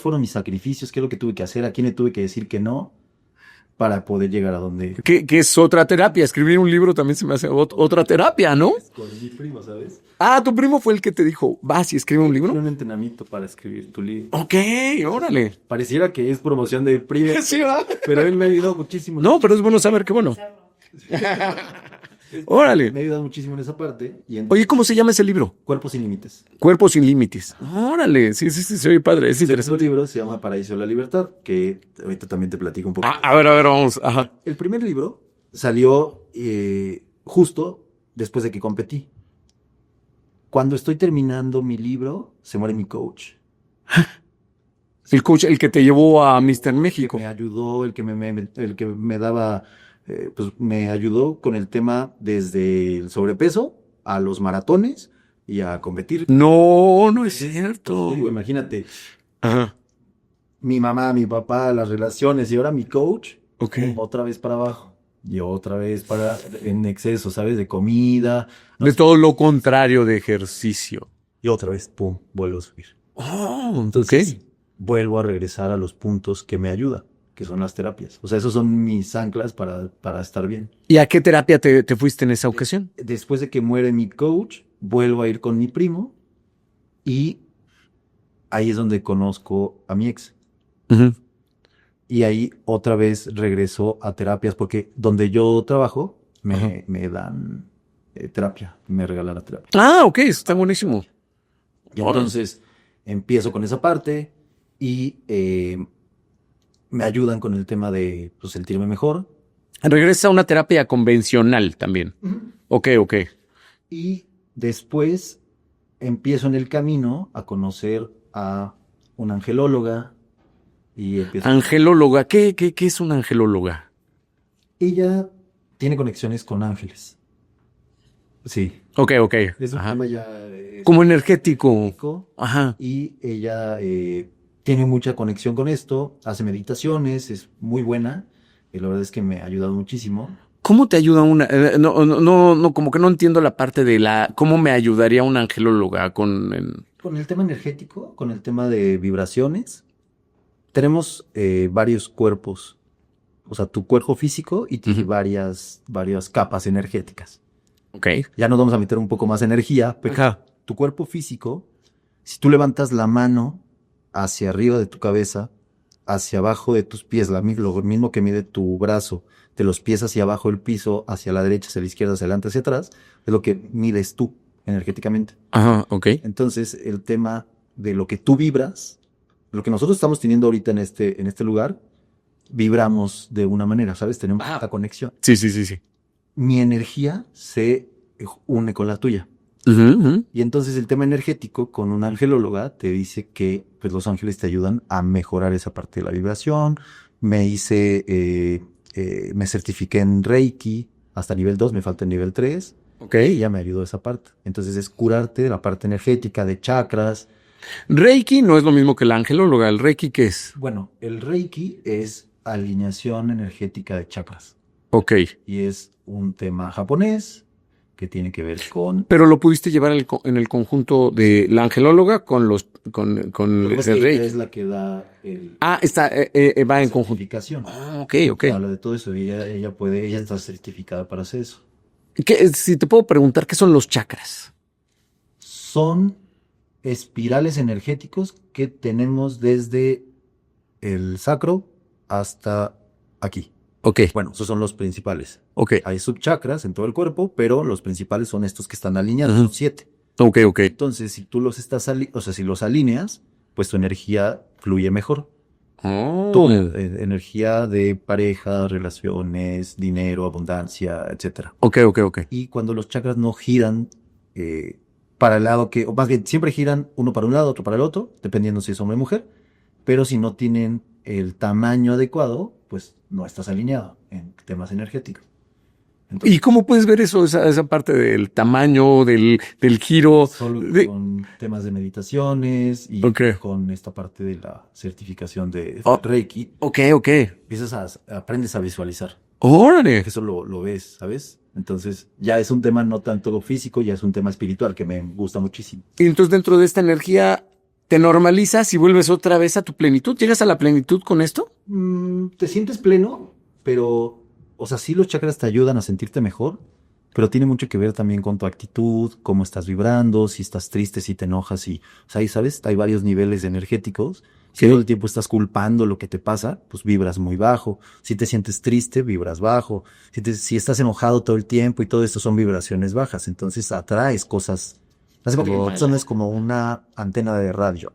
Speaker 2: fueron mis sacrificios, qué es lo que tuve que hacer, a quién le tuve que decir que no, para poder llegar a donde...
Speaker 1: Que es otra terapia. Escribir un libro también se me hace otra terapia, ¿no?
Speaker 2: Con mi primo, ¿sabes?
Speaker 1: Ah, tu primo fue el que te dijo, vas y escribe un libro.
Speaker 2: Un entrenamiento para escribir tu libro.
Speaker 1: Ok, órale.
Speaker 2: Pareciera que es promoción del primo,
Speaker 1: Sí, ¿verdad?
Speaker 2: pero él me ha ayudado muchísimo.
Speaker 1: No, pero es bueno saber que bueno. Órale.
Speaker 2: Me ha ayudado muchísimo en esa parte. Y
Speaker 1: Oye, ¿cómo se llama ese libro?
Speaker 2: Cuerpos sin límites.
Speaker 1: Cuerpos sin límites. Órale, sí, se oye padre, es
Speaker 2: El segundo
Speaker 1: interesante.
Speaker 2: libro se llama Paraíso de la Libertad, que ahorita también te platico un poco.
Speaker 1: A ver, vamos. Ajá.
Speaker 2: El primer libro salió justo después de que competí. Cuando estoy terminando mi libro, se muere mi coach.
Speaker 1: El coach, el que te llevó a Mister México.
Speaker 2: Me ayudó, el que me daba, pues me ayudó con el tema desde el sobrepeso a los maratones y a competir.
Speaker 1: No es cierto.
Speaker 2: Digo, imagínate,
Speaker 1: Ajá.
Speaker 2: mi mamá, mi papá, las relaciones y ahora mi coach,
Speaker 1: Ok.
Speaker 2: otra vez para abajo. Y otra vez en exceso, ¿sabes? De comida.
Speaker 1: De todo lo contrario de ejercicio.
Speaker 2: Y otra vez, pum, vuelvo a subir.
Speaker 1: Oh,
Speaker 2: Entonces,
Speaker 1: ok.
Speaker 2: vuelvo a regresar a los puntos que me ayudan, que son las terapias. O sea, esos son mis anclas para estar bien.
Speaker 1: ¿Y a qué terapia te fuiste en esa ocasión?
Speaker 2: Después de que muere mi coach, vuelvo a ir con mi primo y ahí es donde conozco a mi ex.
Speaker 1: Ujú.
Speaker 2: Y ahí otra vez regreso a terapias porque donde yo trabajo me dan terapia, me regalan la terapia.
Speaker 1: Ah, ok, está buenísimo.
Speaker 2: Y entonces empiezo con esa parte y me ayudan con el tema de pues, sentirme mejor.
Speaker 1: Regresa a una terapia convencional también. Ok.
Speaker 2: Y después empiezo en el camino a conocer a una angelóloga y empiezo...
Speaker 1: Angelóloga. ¿Qué es una angelóloga?
Speaker 2: Ella tiene conexiones con ángeles. Sí.
Speaker 1: Ok.
Speaker 2: Es un
Speaker 1: Ajá.
Speaker 2: tema ya...
Speaker 1: Como energético. Ajá.
Speaker 2: Y ella tiene mucha conexión con esto, hace meditaciones, es muy buena. Y la verdad es que me ha ayudado muchísimo.
Speaker 1: ¿Cómo te ayuda una? No, como que no entiendo la parte de ¿cómo me ayudaría una angelóloga
Speaker 2: Con el tema energético, con el tema de vibraciones, tenemos varios cuerpos. O sea, tu cuerpo físico y tiene varias capas energéticas.
Speaker 1: Ok.
Speaker 2: Ya nos vamos a meter un poco más energía, pero tu cuerpo físico, si tú levantas la mano hacia arriba de tu cabeza, hacia abajo de tus pies, lo mismo que mide tu brazo, de los pies hacia abajo del piso, hacia la derecha, hacia la izquierda, hacia adelante, hacia atrás, es lo que mides tú energéticamente.
Speaker 1: Ajá, ok.
Speaker 2: Entonces, el tema de lo que tú vibras, lo que nosotros estamos teniendo ahorita en este lugar, vibramos de una manera, ¿sabes? Tenemos esta conexión.
Speaker 1: Sí.
Speaker 2: Mi energía se une con la tuya. Y entonces el tema energético con una angelóloga te dice que pues, los ángeles te ayudan a mejorar esa parte de la vibración. Me certifiqué en Reiki hasta nivel 2, me falta el nivel 3.
Speaker 1: Ok.
Speaker 2: Y ya me ayudó esa parte. Entonces es curarte de la parte energética, de chakras.
Speaker 1: Reiki no es lo mismo que la angelóloga. ¿El Reiki qué es?
Speaker 2: Bueno, el Reiki es alineación energética de chakras.
Speaker 1: Ok.
Speaker 2: Y es un tema japonés que tiene que ver con...
Speaker 1: Pero lo pudiste llevar en el conjunto de la angelóloga con el Reiki.
Speaker 2: Es la que da el...
Speaker 1: Va en conjunto.
Speaker 2: Certificación.
Speaker 1: Ok.
Speaker 2: Habla de todo eso y ella está certificada para hacer eso.
Speaker 1: Si te puedo preguntar, ¿qué son los chakras?
Speaker 2: Son espirales energéticos que tenemos desde el sacro hasta aquí.
Speaker 1: Ok.
Speaker 2: Bueno, esos son los principales.
Speaker 1: Ok.
Speaker 2: Hay subchakras en todo el cuerpo, pero los principales son estos que están alineados, son 7.
Speaker 1: Ok.
Speaker 2: Entonces, si tú si los alineas, pues tu energía fluye mejor. Tu energía de pareja, relaciones, dinero, abundancia, etcétera.
Speaker 1: Ok.
Speaker 2: Y cuando los chakras no giran para el lado o más bien siempre giran uno para un lado, otro para el otro, dependiendo si es hombre o mujer, pero si no tienen el tamaño adecuado, pues no estás alineado en temas energéticos. Entonces,
Speaker 1: ¿y cómo puedes ver eso, esa parte del tamaño, del giro?
Speaker 2: Solo con temas de meditaciones y con esta parte de la certificación de Reiki.
Speaker 1: Ok.
Speaker 2: Aprendes a visualizar.
Speaker 1: ¡Órale!
Speaker 2: Eso lo ves, ¿sabes? Entonces ya es un tema no tanto físico, ya es un tema espiritual que me gusta muchísimo.
Speaker 1: Y entonces dentro de esta energía te normalizas y vuelves otra vez a tu plenitud. ¿Llegas a la plenitud con esto?
Speaker 2: Te sientes pleno, pero... O sea, sí los chakras te ayudan a sentirte mejor, pero tiene mucho que ver también con tu actitud, cómo estás vibrando, si estás triste, si te enojas, o sea, ahí, ¿sabes? Hay varios niveles energéticos. Si todo el tiempo estás culpando lo que te pasa, pues vibras muy bajo. Si te sientes triste, vibras bajo. Si estás enojado todo el tiempo y todo esto son vibraciones bajas, entonces atraes cosas. Eso es como una antena de radio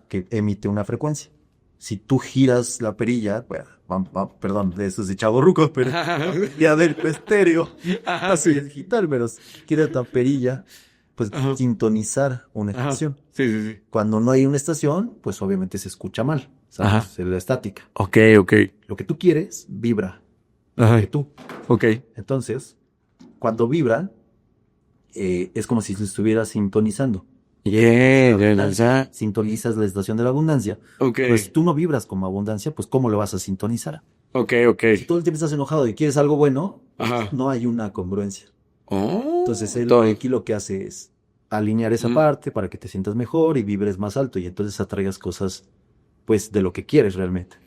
Speaker 2: que emite una frecuencia. Si tú giras la perilla, perdón, de eso es de chavorrucos, pero ya del estéreo, así es digital, pero giras la perilla, pues sintonizar una estación.
Speaker 1: Sí.
Speaker 2: Cuando no hay una estación, pues obviamente se escucha mal, ¿sabes? Es la estática.
Speaker 1: Ok.
Speaker 2: Lo que tú quieres, vibra.
Speaker 1: Ajá.
Speaker 2: Que tú.
Speaker 1: Ok.
Speaker 2: Entonces, cuando vibra, es como si se estuviera sintonizando. Sintonizas la estación de la abundancia. Pues si tú no vibras como abundancia, pues ¿cómo lo vas a sintonizar?
Speaker 1: Ok.
Speaker 2: Si todo el tiempo estás enojado y quieres algo bueno, pues no hay una congruencia. Entonces él aquí lo que hace es alinear esa parte para que te sientas mejor y vibres más alto y entonces atraigas cosas pues de lo que quieres realmente.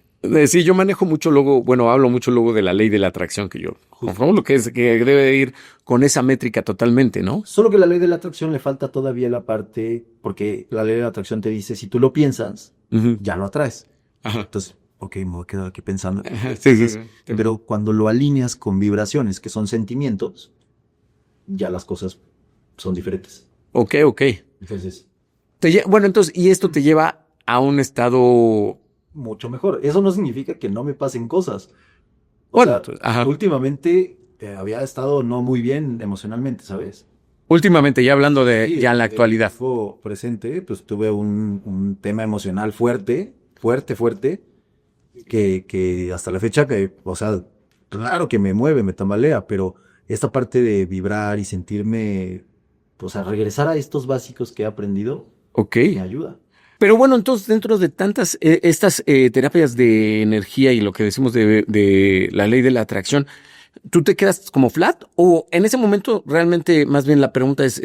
Speaker 1: Sí, yo manejo mucho luego, hablo mucho luego de la ley de la atracción que yo conformo, lo que es que debe ir con esa métrica totalmente, ¿no?
Speaker 2: Solo que la ley de la atracción le falta todavía la parte, porque la ley de la atracción te dice, si tú lo piensas, ya lo atraes. Entonces, me voy a quedar aquí pensando.
Speaker 1: Sí.
Speaker 2: Pero cuando lo alineas con vibraciones, que son sentimientos, ya las cosas son diferentes.
Speaker 1: Ok.
Speaker 2: Entonces,
Speaker 1: entonces, y esto te lleva a un estado...
Speaker 2: mucho mejor. Eso no significa que no me pasen cosas. Últimamente había estado no muy bien emocionalmente, ¿sabes?
Speaker 1: Últimamente, ya hablando ya en la actualidad.
Speaker 2: Presente, pues tuve un tema emocional fuerte, que hasta la fecha, claro que me mueve, me tambalea, pero esta parte de vibrar y sentirme, regresar a estos básicos que he aprendido, me ayuda.
Speaker 1: Pero bueno, entonces dentro de tantas estas terapias de energía y lo que decimos de la ley de la atracción, ¿tú te quedas como flat? ¿O en ese momento realmente más bien la pregunta es,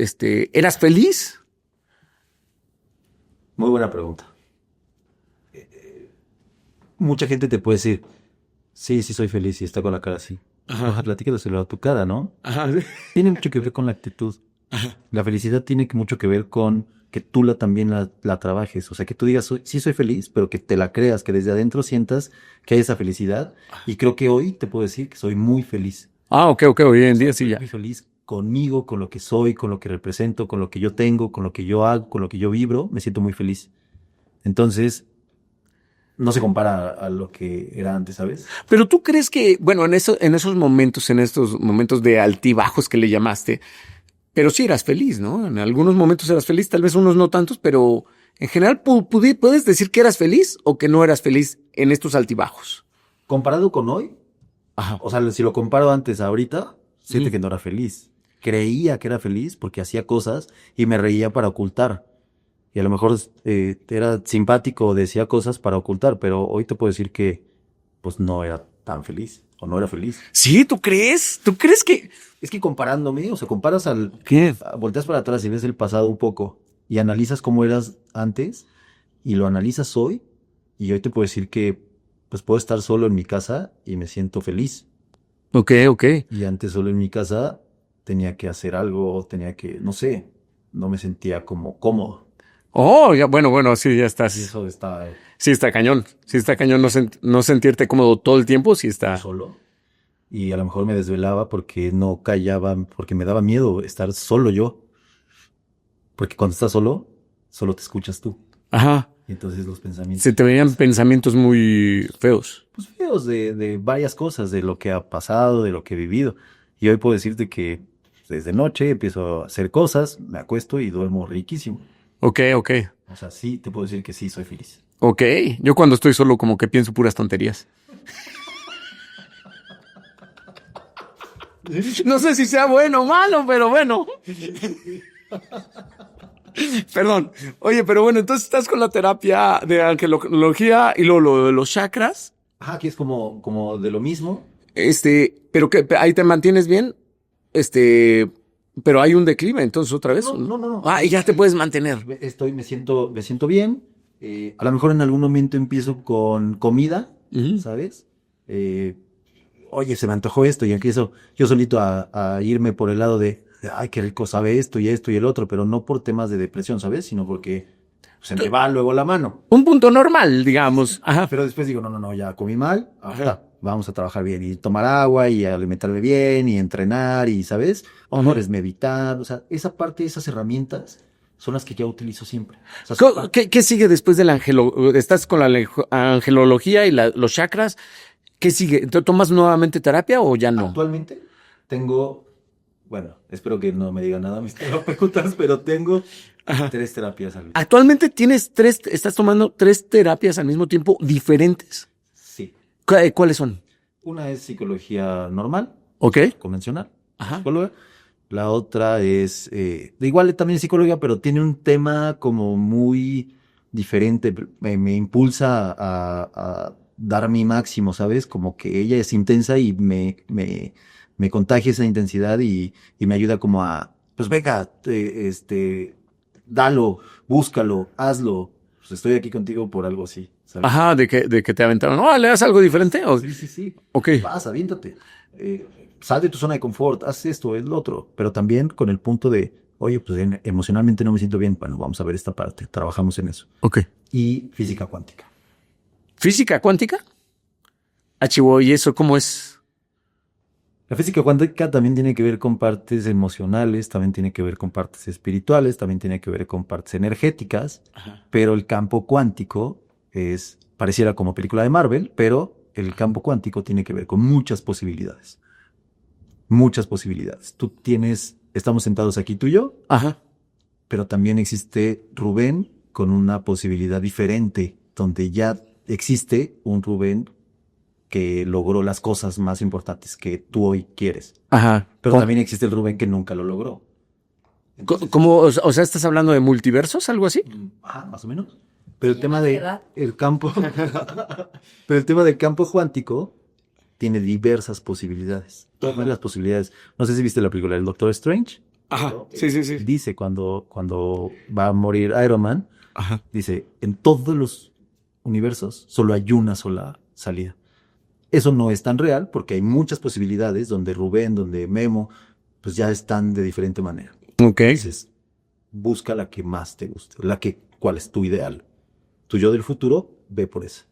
Speaker 1: ¿eras feliz?
Speaker 2: Muy buena pregunta. Mucha gente te puede decir, sí, sí soy feliz y está con la cara así.
Speaker 1: Ajá.
Speaker 2: Platícaselo a tu cara, ¿no?
Speaker 1: Ajá.
Speaker 2: Tiene mucho que ver con la actitud. La felicidad tiene mucho que ver con que tú también la trabajes. O sea, que tú digas, sí soy feliz, pero que te la creas, que desde adentro sientas que hay esa felicidad. Y creo que hoy te puedo decir que soy muy feliz.
Speaker 1: Ok, hoy en día sí ya.
Speaker 2: Muy feliz conmigo, con lo que soy, con lo que represento, con lo que yo tengo, con lo que yo hago, con lo que yo vibro. Me siento muy feliz. Entonces, no se compara a lo que era antes, ¿sabes?
Speaker 1: Pero tú crees que, bueno, en estos momentos de altibajos que le llamaste, pero sí eras feliz, ¿no? En algunos momentos eras feliz, tal vez unos no tantos, pero en general puedes decir que eras feliz o que no eras feliz en estos altibajos.
Speaker 2: Comparado con hoy,
Speaker 1: Ajá.
Speaker 2: o sea, si lo comparo antes a ahorita, siento
Speaker 1: Ujú.
Speaker 2: que no era feliz. Creía que era feliz porque hacía cosas y me reía para ocultar. Y a lo mejor era simpático o decía cosas para ocultar, pero hoy te puedo decir que pues no era tan feliz o no era feliz.
Speaker 1: Sí, ¿tú crees? ¿Tú crees que?
Speaker 2: Es que comparándome, o sea, comparas
Speaker 1: ¿Qué?
Speaker 2: volteas para atrás y ves el pasado un poco y analizas cómo eras antes y lo analizas hoy y hoy te puedo decir que pues puedo estar solo en mi casa y me siento feliz.
Speaker 1: Ok.
Speaker 2: Y antes solo en mi casa tenía que hacer algo, tenía que, no sé, no me sentía como cómodo.
Speaker 1: Oh, ya, bueno, sí, ya
Speaker 2: Y
Speaker 1: estás.
Speaker 2: eso está
Speaker 1: Sí está cañón. Sí está cañón no sentirte cómodo todo el tiempo, sí está.
Speaker 2: solo. Y a lo mejor me desvelaba porque no callaba, porque me daba miedo estar solo yo. Porque cuando estás solo, solo te escuchas tú.
Speaker 1: Ajá.
Speaker 2: Y entonces los pensamientos,
Speaker 1: Se te venían pensamientos muy feos.
Speaker 2: pues feos de varias cosas, de lo que ha pasado, de lo que he vivido. Y hoy puedo decirte que desde noche empiezo a hacer cosas, me acuesto y duermo riquísimo.
Speaker 1: Ok.
Speaker 2: O sea, sí, te puedo decir que sí, soy feliz.
Speaker 1: Ok. Yo cuando estoy solo como que pienso puras tonterías. No sé si sea bueno o malo, pero bueno. Perdón. Oye, pero bueno, entonces estás con la terapia de angelología y luego lo de los chakras.
Speaker 2: Ajá, aquí es como de lo mismo.
Speaker 1: Pero que ahí te mantienes bien. Pero hay un declive, entonces otra vez.
Speaker 2: No.
Speaker 1: Ah, y ya te puedes mantener.
Speaker 2: Me siento bien. A lo mejor en algún momento empiezo con comida,
Speaker 1: Ujú.
Speaker 2: ¿sabes? Eh, Oye, se me antojó esto y empiezo yo solito a irme por el lado de, ay, qué rico sabe esto y el otro, pero no por temas de depresión, ¿sabes? Sino porque se me va luego la mano.
Speaker 1: Un punto normal, digamos. Ajá.
Speaker 2: Pero después digo, no, ya comí mal,
Speaker 1: Ajá.
Speaker 2: vamos a trabajar bien y tomar agua y alimentarme bien y entrenar y, ¿sabes? Honores, meditar, o sea, esa parte, esas herramientas son las que ya utilizo siempre. O sea,
Speaker 1: ¿Qué sigue después del angelo? Estás con la angelología y los chakras. ¿Qué sigue? ¿Tomas nuevamente terapia o ya no?
Speaker 2: actualmente tengo, bueno, espero que no me digan nada mis terapeutas, pero tengo
Speaker 1: Ajá.
Speaker 2: 3 terapias al día.
Speaker 1: Actualmente estás tomando 3 terapias al mismo tiempo diferentes.
Speaker 2: Sí.
Speaker 1: ¿Cuáles son?
Speaker 2: Una es psicología normal,
Speaker 1: Ok.
Speaker 2: convencional,
Speaker 1: Ajá.
Speaker 2: psicóloga. La otra es, igual también psicología, pero tiene un tema como muy diferente. Me impulsa a dar mi máximo, ¿sabes? Como que ella es intensa y me contagia esa intensidad y me ayuda como a, pues venga, dalo, búscalo, hazlo. Pues estoy aquí contigo por algo así, ¿sabes?
Speaker 1: Ajá, de que te aventaron. Oh, ¿le das algo diferente?
Speaker 2: Sí.
Speaker 1: Ok.
Speaker 2: Vas, aviéntate. Sal de tu zona de confort, haz esto, es lo otro. Pero también con el punto de, oye, pues emocionalmente no me siento bien. Bueno, vamos a ver esta parte. Trabajamos en eso.
Speaker 1: Ok.
Speaker 2: Y física cuántica.
Speaker 1: ¿Física cuántica? Ah, chivo, ¿y eso cómo es?
Speaker 2: La física cuántica también tiene que ver con partes emocionales, también tiene que ver con partes espirituales, también tiene que ver con partes energéticas.
Speaker 1: Ajá.
Speaker 2: Pero el campo cuántico pareciera como película de Marvel, pero el campo cuántico tiene que ver con muchas posibilidades. Muchas posibilidades. Estamos sentados aquí tú y yo,
Speaker 1: Ajá.
Speaker 2: pero también existe Rubén con una posibilidad diferente, donde ya existe un Rubén que logró las cosas más importantes que tú hoy quieres.
Speaker 1: Ajá.
Speaker 2: Pero también existe el Rubén que nunca lo logró. Entonces,
Speaker 1: ¿Cómo? O sea, ¿estás hablando de multiversos, algo así?
Speaker 2: más o menos. Pero el tema de el campo, pero el tema del campo cuántico tiene diversas posibilidades. Todas las posibilidades. No sé si viste la película del Doctor Strange.
Speaker 1: Ajá, sí.
Speaker 2: Dice cuando va a morir Iron Man,
Speaker 1: Ajá.
Speaker 2: dice, en todos los universos solo hay una sola salida. Eso no es tan real porque hay muchas posibilidades donde Rubén, donde Memo, pues ya están de diferente manera.
Speaker 1: Ok.
Speaker 2: Entonces, busca la que más te guste, cuál es tu ideal. Tu yo del futuro, ve por esa.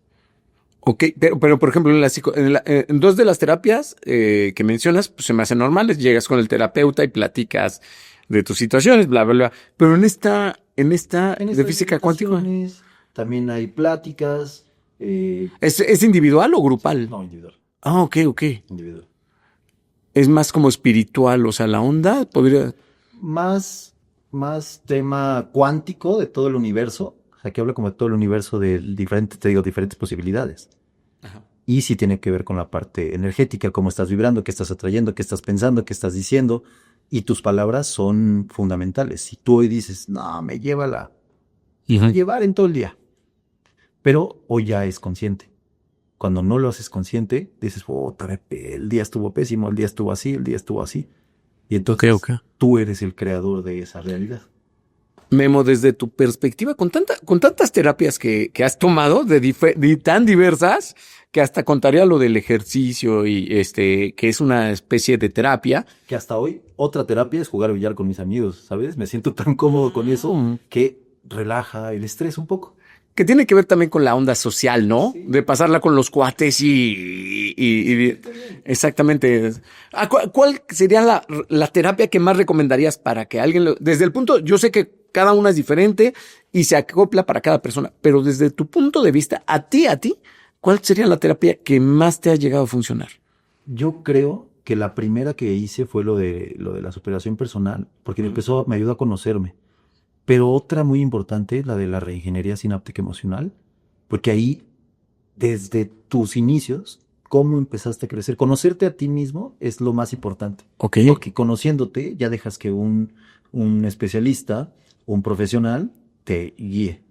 Speaker 1: Ok, pero por ejemplo, en dos de las terapias que mencionas, pues se me hacen normales. Llegas con el terapeuta y platicas de tus situaciones, bla, bla, bla. Pero en esta de física cuántica,
Speaker 2: también hay pláticas.
Speaker 1: ¿es individual o grupal?
Speaker 2: No, individual.
Speaker 1: Ah, ok.
Speaker 2: Individual.
Speaker 1: Es más como espiritual, o sea, la onda podría...
Speaker 2: Más tema cuántico de todo el universo. O sea, que habla como de todo el universo de diferentes posibilidades.
Speaker 1: Ajá.
Speaker 2: Y sí tiene que ver con la parte energética, cómo estás vibrando, qué estás atrayendo, qué estás pensando, qué estás diciendo. Y tus palabras son fundamentales. Si tú hoy dices, no, me lleva a llevar en todo el día. Pero hoy ya es consciente. Cuando no lo haces consciente, dices, el día estuvo pésimo, el día estuvo así, el día estuvo así. Y entonces tú eres el creador de esa realidad.
Speaker 1: Memo, desde tu perspectiva, con tantas terapias que has tomado, de tan diversas, que hasta contaría lo del ejercicio y que es una especie de terapia.
Speaker 2: Que hasta hoy, otra terapia es jugar billar con mis amigos, ¿sabes? Me siento tan cómodo con eso que relaja el estrés un poco.
Speaker 1: Que tiene que ver también con la onda social, ¿no?
Speaker 2: Sí.
Speaker 1: De pasarla con los cuates exactamente. ¿Cuál sería la terapia que más recomendarías para que alguien desde el punto, yo sé que cada una es diferente y se acopla para cada persona, pero desde tu punto de vista, a ti, ¿cuál sería la terapia que más te ha llegado a funcionar?
Speaker 2: Yo creo que la primera que hice fue lo de la superación personal, porque me ayudó a conocerme. Pero otra muy importante, la de la reingeniería sináptica emocional, porque ahí, desde tus inicios, cómo empezaste a crecer, conocerte a ti mismo es lo más importante.
Speaker 1: Ok.
Speaker 2: Porque conociéndote, ya dejas que un especialista, un profesional, te guíe.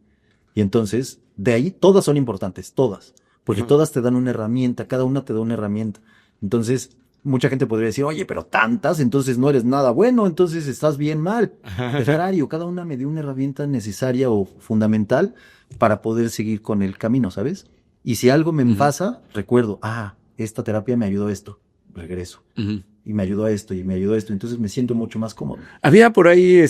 Speaker 2: Y entonces, de ahí, todas son importantes, todas. Porque todas te dan una herramienta, cada una te da una herramienta. Entonces, mucha gente podría decir, oye, pero tantas, entonces no eres nada bueno, entonces estás bien mal. Al contrario, cada una me dio una herramienta necesaria o fundamental para poder seguir con el camino, ¿sabes? Y si algo me pasa, recuerdo, esta terapia me ayudó a esto, regreso. Y me ayudó a esto, y me ayudó a esto, entonces me siento mucho más cómodo.
Speaker 1: Había por ahí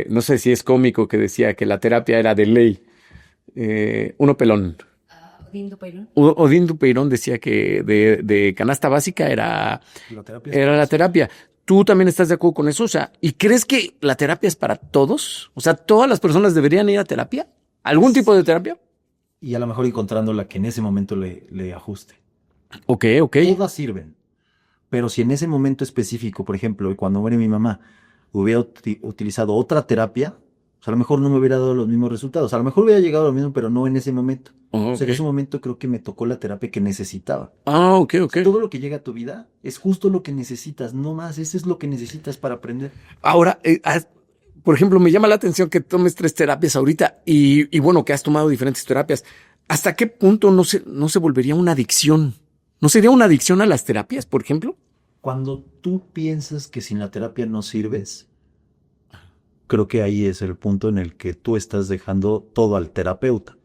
Speaker 1: no sé si es cómico, que decía que la terapia era de ley. Uno pelón.
Speaker 3: Odín Dupeirón.
Speaker 1: Odín Dupeirón decía que de canasta básica era la terapia. ¿Tú también estás de acuerdo con eso? O sea, ¿y crees que la terapia es para todos? O sea, ¿todas las personas deberían ir a terapia? ¿Algún tipo de terapia?
Speaker 2: Y a lo mejor encontrando la que en ese momento le ajuste.
Speaker 1: Ok.
Speaker 2: Todas sirven. Pero si en ese momento específico, por ejemplo, cuando muere mi mamá, hubiera utilizado otra terapia, o sea, a lo mejor no me hubiera dado los mismos resultados. A lo mejor hubiera llegado a lo mismo, pero no en ese momento. O sea, en ese momento creo que me tocó la terapia que necesitaba.
Speaker 1: Ok.
Speaker 2: Todo lo que llega a tu vida es justo lo que necesitas, no más. Eso es lo que necesitas para aprender.
Speaker 1: Ahora, por ejemplo, me llama la atención que tomes 3 terapias ahorita y bueno, que has tomado diferentes terapias. ¿Hasta qué punto no se volvería una adicción? ¿No sería una adicción a las terapias, por ejemplo?
Speaker 2: Cuando tú piensas que sin la terapia no sirves, creo que ahí es el punto en el que tú estás dejando todo al terapeuta.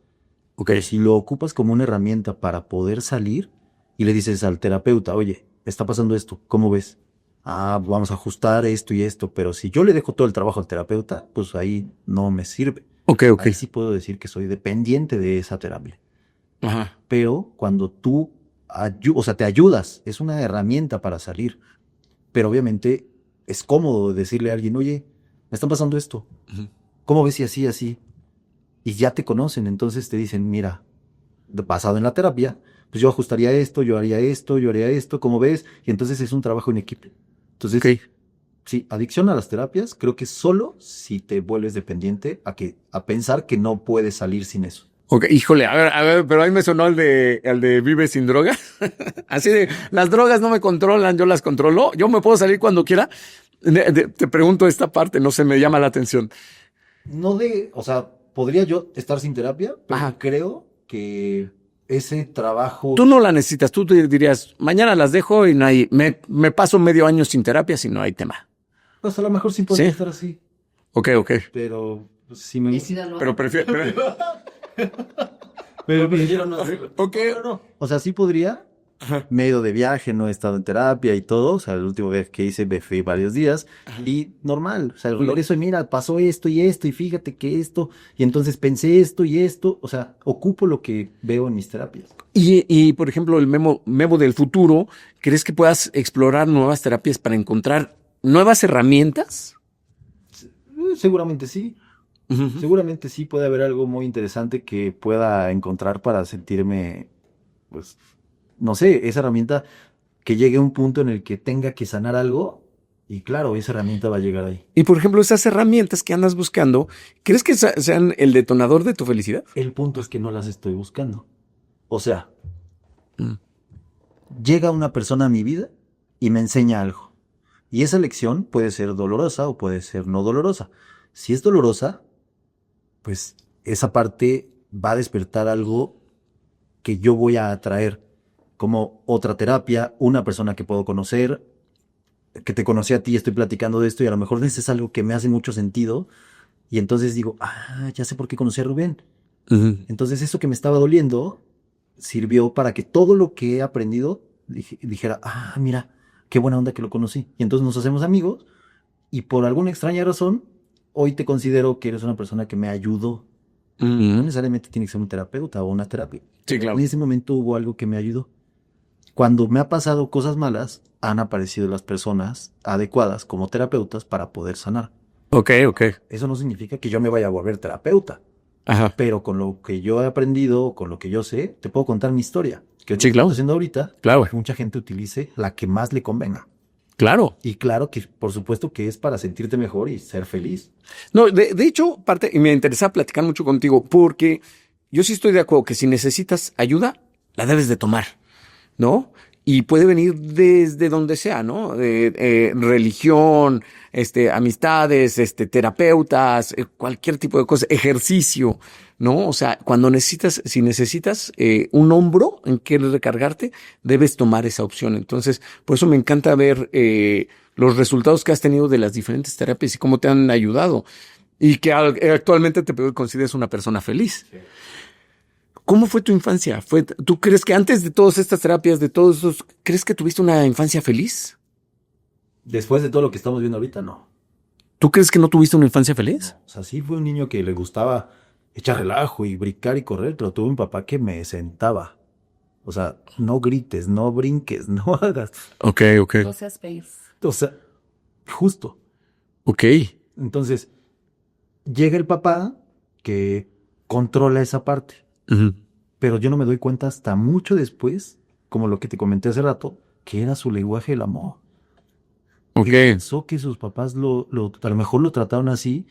Speaker 1: Ok.
Speaker 2: Si lo ocupas como una herramienta para poder salir y le dices al terapeuta, oye, está pasando esto, ¿cómo ves? Vamos a ajustar esto y esto, pero si yo le dejo todo el trabajo al terapeuta, pues ahí no me sirve.
Speaker 1: Ok.
Speaker 2: Ahí sí puedo decir que soy dependiente de esa terapia.
Speaker 1: Ajá.
Speaker 2: Pero cuando tú te ayudas, es una herramienta para salir. Pero obviamente es cómodo decirle a alguien, oye, me está pasando esto. ¿Cómo ves si así? Y ya te conocen, entonces te dicen, mira, basado en la terapia, pues yo ajustaría esto, yo haría esto, ¿cómo ves? Y entonces es un trabajo en equipo. Entonces, sí, adicción a las terapias, creo que solo si te vuelves dependiente a pensar que no puedes salir sin eso.
Speaker 1: Ok, híjole, a ver, pero ahí me sonó el de Vive sin drogas. Así de, las drogas no me controlan, yo las controlo, yo me puedo salir cuando quiera. Te pregunto esta parte, no sé, me llama la atención.
Speaker 2: O sea, podría yo estar sin terapia, pero
Speaker 1: Ajá.
Speaker 2: creo que ese trabajo...
Speaker 1: Tú no la necesitas, tú te dirías, mañana las dejo y no hay, me paso medio año sin terapia si no hay tema.
Speaker 2: Pues a lo mejor sí
Speaker 1: ¿Sí?
Speaker 2: podría estar así,
Speaker 1: Ok.
Speaker 2: pero pues, sí me...
Speaker 1: Pero prefiero...
Speaker 2: Pero prefiero no hacerlo.
Speaker 1: Ok.
Speaker 2: No. O sea, sí podría. Me he ido de viaje, no he estado en terapia y todo. O sea, el último viaje que hice me fui varios días y normal. O sea, el regreso y mira, pasó esto y fíjate que esto, y entonces pensé esto y esto. O sea, ocupo lo que veo en mis terapias.
Speaker 1: Y por ejemplo, el Memo del futuro, ¿crees que puedas explorar nuevas terapias para encontrar nuevas herramientas?
Speaker 2: Seguramente sí.
Speaker 1: Ujú.
Speaker 2: Seguramente sí puede haber algo muy interesante que pueda encontrar para sentirme, pues, no sé, esa herramienta que llegue a un punto en el que tenga que sanar algo y claro, esa herramienta va a llegar ahí.
Speaker 1: Y por ejemplo, esas herramientas que andas buscando, ¿crees que sean el detonador de tu felicidad?
Speaker 2: El punto es que no las estoy buscando. O sea,
Speaker 1: Mm.
Speaker 2: llega una persona a mi vida y me enseña algo. Y esa lección puede ser dolorosa o puede ser no dolorosa. Si es dolorosa, pues esa parte va a despertar algo que yo voy a atraer, como otra terapia, una persona que puedo conocer, que te conocí a ti, estoy platicando de esto y a lo mejor es algo que me hace mucho sentido y entonces digo, ya sé por qué conocí a Rubén.
Speaker 1: Ujú.
Speaker 2: Entonces eso que me estaba doliendo sirvió para que todo lo que he aprendido dijera, mira, qué buena onda que lo conocí. Y entonces nos hacemos amigos y por alguna extraña razón, hoy te considero que eres una persona que me ayudó. No
Speaker 1: Ujú.
Speaker 2: necesariamente tiene que ser un terapeuta o una terapia.
Speaker 1: Sí, claro.
Speaker 2: En ese momento hubo algo que me ayudó. Cuando me ha pasado cosas malas, han aparecido las personas adecuadas como terapeutas para poder sanar.
Speaker 1: Ok.
Speaker 2: Eso no significa que yo me vaya a volver terapeuta,
Speaker 1: Ajá.
Speaker 2: pero con lo que yo he aprendido, con lo que yo sé, te puedo contar mi historia. Que es lo
Speaker 1: Sí,
Speaker 2: que
Speaker 1: claro.
Speaker 2: estoy haciendo ahorita,
Speaker 1: Claro,
Speaker 2: que mucha gente utilice la que más le convenga.
Speaker 1: claro.
Speaker 2: Y claro que, por supuesto, que es para sentirte mejor y ser feliz.
Speaker 1: No, de hecho, parte, y me interesa platicar mucho contigo, porque yo sí estoy de acuerdo que si necesitas ayuda, la debes de tomar, ¿no? Y puede venir desde donde sea, ¿no? Religión, amistades, terapeutas, cualquier tipo de cosa, ejercicio, ¿no? O sea, si necesitas un hombro en que recargarte, debes tomar esa opción. Entonces, por eso me encanta ver los resultados que has tenido de las diferentes terapias y cómo te han ayudado. Y que actualmente te consideres una persona feliz.
Speaker 2: Sí.
Speaker 1: ¿Cómo fue tu infancia? ¿Tú crees que antes de todas estas terapias, de todos esos, crees que tuviste una infancia feliz?
Speaker 2: Después de todo lo que estamos viendo ahorita, no.
Speaker 1: ¿Tú crees que no tuviste una infancia feliz?
Speaker 2: O sea, sí fue un niño que le gustaba echar relajo y brincar y correr, pero tuve un papá que me sentaba. O sea, no grites, no brinques, no hagas.
Speaker 1: Ok.
Speaker 3: No seas feos.
Speaker 2: O sea, justo.
Speaker 1: Ok.
Speaker 2: Entonces, llega el papá que controla esa parte.
Speaker 1: Ujú.
Speaker 2: Pero yo no me doy cuenta hasta mucho después, como lo que te comenté hace rato, que era su lenguaje del amor.
Speaker 1: Ok.
Speaker 2: Pensó que sus papás a lo mejor lo trataron así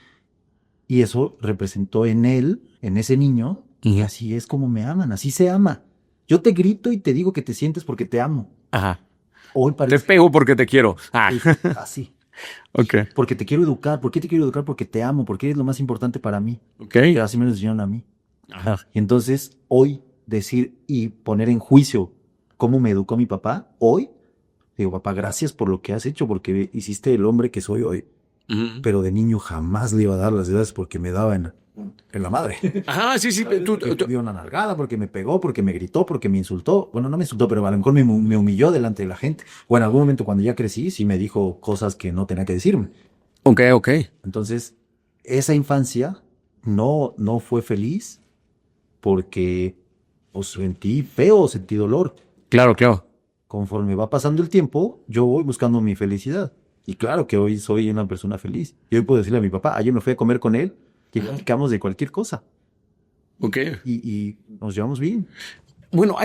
Speaker 2: y eso representó en él, en ese niño,
Speaker 1: Ujú.
Speaker 2: que así es como me aman, así se ama. Yo te grito y te digo que te sientes porque te amo.
Speaker 1: Ajá.
Speaker 2: Hoy
Speaker 1: Te
Speaker 2: parece
Speaker 1: pego porque te quiero.
Speaker 2: así.
Speaker 1: Ok.
Speaker 2: Porque te quiero educar. ¿Por qué te quiero educar? Porque te amo, porque eres lo más importante para mí.
Speaker 1: Ok.
Speaker 2: Que así me lo enseñaron a mí.
Speaker 1: Ajá.
Speaker 2: Y entonces, hoy, decir y poner en juicio cómo me educó mi papá, hoy, digo, papá, gracias por lo que has hecho, porque hiciste el hombre que soy hoy.
Speaker 1: Ujú.
Speaker 2: Pero de niño jamás le iba a dar las gracias porque me daba en la madre.
Speaker 1: Ajá, sí.
Speaker 2: Porque me dio una nalgada, porque me pegó, porque me gritó, porque me insultó. Bueno, no me insultó, pero a lo mejor me humilló delante de la gente. O en algún momento cuando ya crecí, sí me dijo cosas que no tenía que decirme.
Speaker 1: Ok.
Speaker 2: Entonces, esa infancia no fue feliz porque o sentí feo, o sentí dolor.
Speaker 1: Claro.
Speaker 2: Conforme va pasando el tiempo, yo voy buscando mi felicidad. Y claro que hoy soy una persona feliz. Y hoy puedo decirle a mi papá, ayer me fui a comer con él y platicamos de cualquier cosa.
Speaker 1: Ok.
Speaker 2: Y nos llevamos bien.
Speaker 1: Bueno,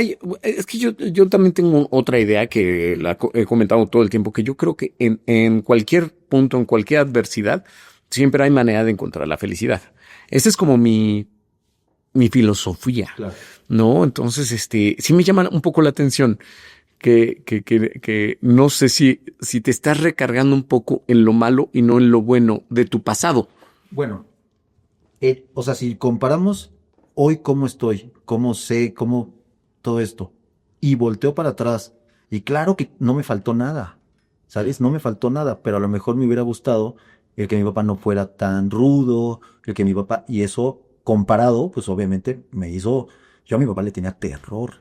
Speaker 1: es que yo también tengo otra idea que he comentado todo el tiempo, que yo creo que en cualquier punto, en cualquier adversidad, siempre hay manera de encontrar la felicidad. Esa es como mi filosofía,
Speaker 2: Claro.
Speaker 1: ¿no? Entonces, sí me llama un poco la atención que no sé si te estás recargando un poco en lo malo y no en lo bueno de tu pasado.
Speaker 2: Bueno, O sea, si comparamos hoy cómo estoy, cómo sé, cómo todo esto, y volteo para atrás, y claro que no me faltó nada, ¿sabes? No me faltó nada, pero a lo mejor me hubiera gustado el que mi papá no fuera tan rudo, el que mi papá, y eso comparado, pues obviamente me hizo, yo a mi papá le tenía terror,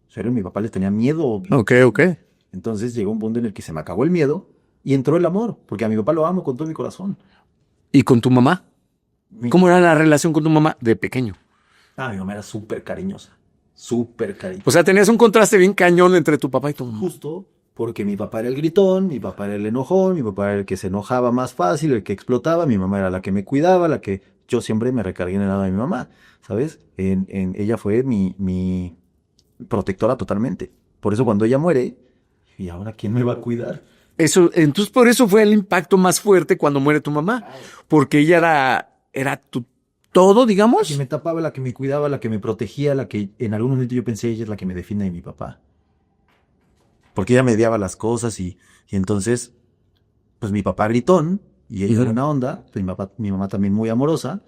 Speaker 2: en serio, mi papá le tenía miedo.
Speaker 1: Ok, ok.
Speaker 2: Entonces llegó un punto en el que se me acabó el miedo y entró el amor, porque a mi papá lo amo con todo mi corazón.
Speaker 1: ¿Y con tu mamá?
Speaker 2: Mi,
Speaker 1: ¿Cómo era la relación con tu mamá de pequeño?
Speaker 2: mi mamá era súper cariñosa, súper cariñosa.
Speaker 1: O sea, tenías un contraste bien cañón entre tu papá y tu mamá.
Speaker 2: Justo porque mi papá era el gritón, mi papá era el enojón, mi papá era el que se enojaba más fácil, el que explotaba, mi mamá era la que me cuidaba, la que yo siempre me recargué en el lado de mi mamá, ¿sabes? Ella fue mi protectora totalmente. Por eso cuando ella muere, ¿y ahora quién me va a cuidar?
Speaker 1: Eso, entonces por eso fue el impacto más fuerte cuando muere tu mamá. Porque ella era tu todo,
Speaker 2: La que
Speaker 1: digamos.
Speaker 2: me tapaba, la que me cuidaba, la que me protegía, la que en algún momento yo pensé ella es la que me defiende de mi papá. Porque ella mediaba las cosas y entonces, pues mi papá gritón y ella buena onda, pues mi mamá también muy amorosa.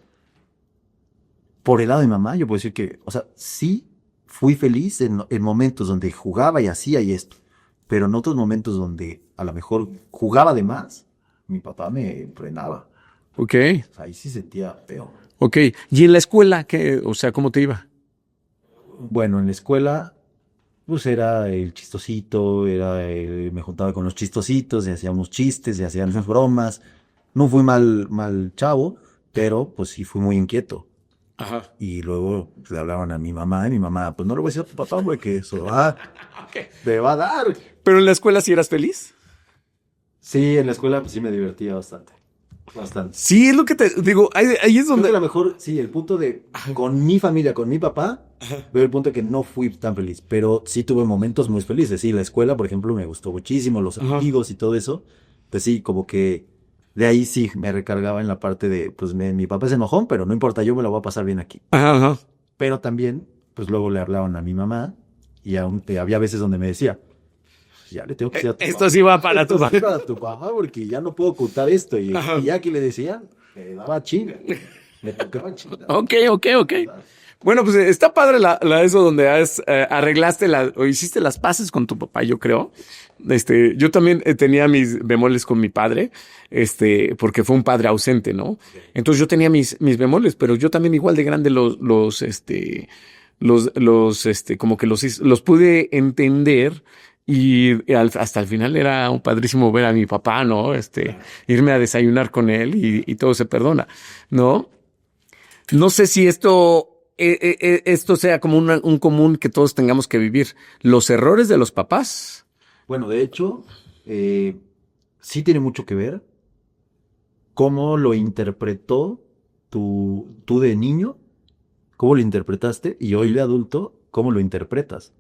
Speaker 2: Por el lado de mi mamá, yo puedo decir que, o sea, sí fui feliz en momentos donde jugaba y hacía y esto, pero en otros momentos donde a lo mejor jugaba de más, mi papá me frenaba.
Speaker 1: Ok,
Speaker 2: Ahí sí sentía feo.
Speaker 1: ok. ¿Y en la escuela qué? O sea, ¿cómo te iba?
Speaker 2: Bueno, en la escuela, pues era el chistosito, me juntaba con los chistositos, y hacíamos chistes, y hacíamos bromas. No fui mal chavo, pero pues sí fui muy inquieto.
Speaker 1: Ajá.
Speaker 2: Y luego le hablaban a mi mamá, y mi mamá, pues no le voy a decir a tu papá, porque eso
Speaker 1: Ok.
Speaker 2: te va a dar.
Speaker 1: ¿Pero en la escuela sí eras feliz?
Speaker 2: Sí, en la escuela pues sí me divertía bastante. Bastante.
Speaker 1: Sí, es lo que te digo. Ahí es
Speaker 2: Creo
Speaker 1: donde.
Speaker 2: que a lo mejor, sí, el punto de, con mi familia, con mi papá, veo el punto de que no fui tan feliz, pero sí tuve momentos muy felices. Sí, la escuela, por ejemplo, me gustó muchísimo, los
Speaker 1: Ajá.
Speaker 2: amigos y todo eso. Pues sí, como que de ahí sí me recargaba en la parte de, pues mi papá es enojón, pero no importa, yo me la voy a pasar bien aquí.
Speaker 1: Ajá, ajá.
Speaker 2: Pero también, pues luego le hablaban a mi mamá y había veces donde me decía, ya le tengo que decir a tu
Speaker 1: Esto
Speaker 2: papá.
Speaker 1: sí va para tu
Speaker 2: Esto sí
Speaker 1: papá.
Speaker 2: para tu papá, porque ya no puedo ocultar esto.
Speaker 1: Ajá.
Speaker 2: Y ya que le decía, me daba chinga. Me tocaba chinga.
Speaker 1: Ok, ok, ok. Bueno, pues está padre eso donde arreglaste o hiciste las paces con tu papá, yo creo. Yo también tenía mis bemoles con mi padre, porque fue un padre ausente, ¿no? Entonces yo tenía mis bemoles, pero yo también igual de grande como que los pude entender. Y hasta el final era un padrísimo ver a mi papá, ¿no? Irme a desayunar con él y todo se perdona, ¿no? No sé si esto sea como un común que todos tengamos que vivir. Los errores de los papás.
Speaker 2: Bueno, de hecho, sí tiene mucho que ver cómo lo interpretó tú de niño, cómo lo interpretaste, y hoy de adulto, cómo lo interpretas.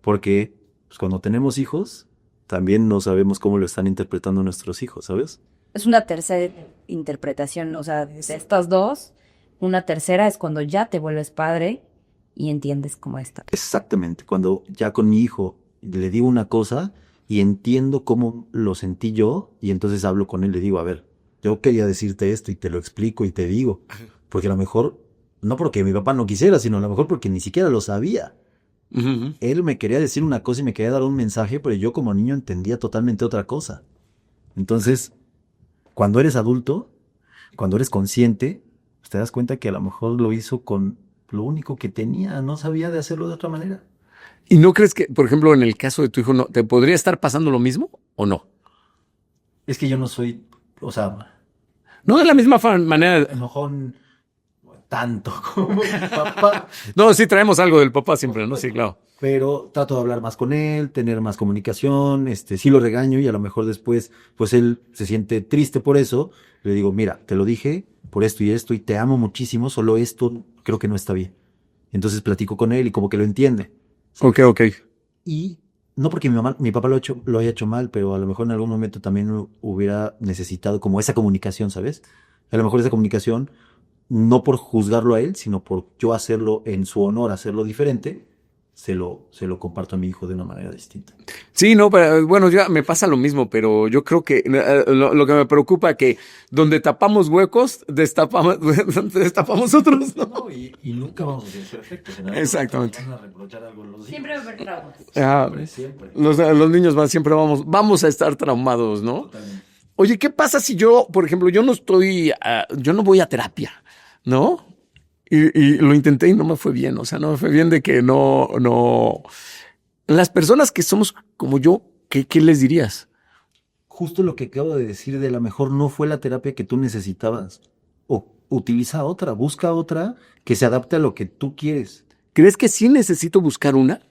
Speaker 2: Porque pues, cuando tenemos hijos, también no sabemos cómo lo están interpretando nuestros hijos, ¿sabes?
Speaker 3: Es una tercera interpretación, o sea, de estas dos, una tercera es cuando ya te vuelves padre y entiendes cómo está.
Speaker 2: Exactamente, cuando ya con mi hijo le digo una cosa y entiendo cómo lo sentí yo y entonces hablo con él, le digo, a ver, yo quería decirte esto y te lo explico y te digo, porque a lo mejor, no porque mi papá no quisiera, sino a lo mejor porque ni siquiera lo sabía.
Speaker 1: Uh-huh.
Speaker 2: Él me quería decir una cosa y me quería dar un mensaje, pero yo como niño entendía totalmente otra cosa. Entonces, cuando eres adulto, cuando eres consciente, pues te das cuenta que a lo mejor lo hizo con lo único que tenía, no sabía de hacerlo de otra manera.
Speaker 1: ¿Y no crees que, por ejemplo, en el caso de tu hijo, no, te podría estar pasando lo mismo o no?
Speaker 2: Es que yo no soy, o sea,
Speaker 1: No de la misma manera.
Speaker 2: enojón tanto como mi papá,
Speaker 1: No, sí traemos algo del papá siempre, ¿no? Sí, claro.
Speaker 2: pero trato de hablar más con él, tener más comunicación, sí lo regaño y a lo mejor después, pues él se siente triste por eso. Le digo, mira, te lo dije por esto y te amo muchísimo, solo esto creo que no está bien. Entonces platico con él y como que lo entiende.
Speaker 1: Ok, ok.
Speaker 2: Y no porque mi papá lo haya hecho mal, pero a lo mejor en algún momento también hubiera necesitado como esa comunicación, ¿sabes? A lo mejor esa comunicación, no por juzgarlo a él, sino por yo hacerlo en su honor, hacerlo diferente, se lo comparto a mi hijo de una manera distinta.
Speaker 1: Sí, no, pero bueno, ya me pasa lo mismo, pero yo creo que lo que me preocupa es que donde tapamos huecos, destapamos otros, ¿no?
Speaker 2: No, y nunca vamos a ser perfectos.
Speaker 1: Exactamente.
Speaker 2: Van a reprochar algo los
Speaker 3: Siempre va a haber traumas.
Speaker 2: Siempre.
Speaker 1: Los niños siempre vamos a estar traumados, ¿no?
Speaker 2: Totalmente.
Speaker 1: Oye, ¿qué pasa si yo, por ejemplo, yo no voy a terapia, ¿no? Y lo intenté y no me fue bien, o sea, no me fue bien de que no. Las personas que somos como yo, ¿qué les dirías?
Speaker 2: Justo lo que acabo de decir, de la mejor no fue la terapia que tú necesitabas. O utiliza otra, busca otra que se adapte a lo que tú quieres.
Speaker 1: ¿Crees que sí necesito buscar una?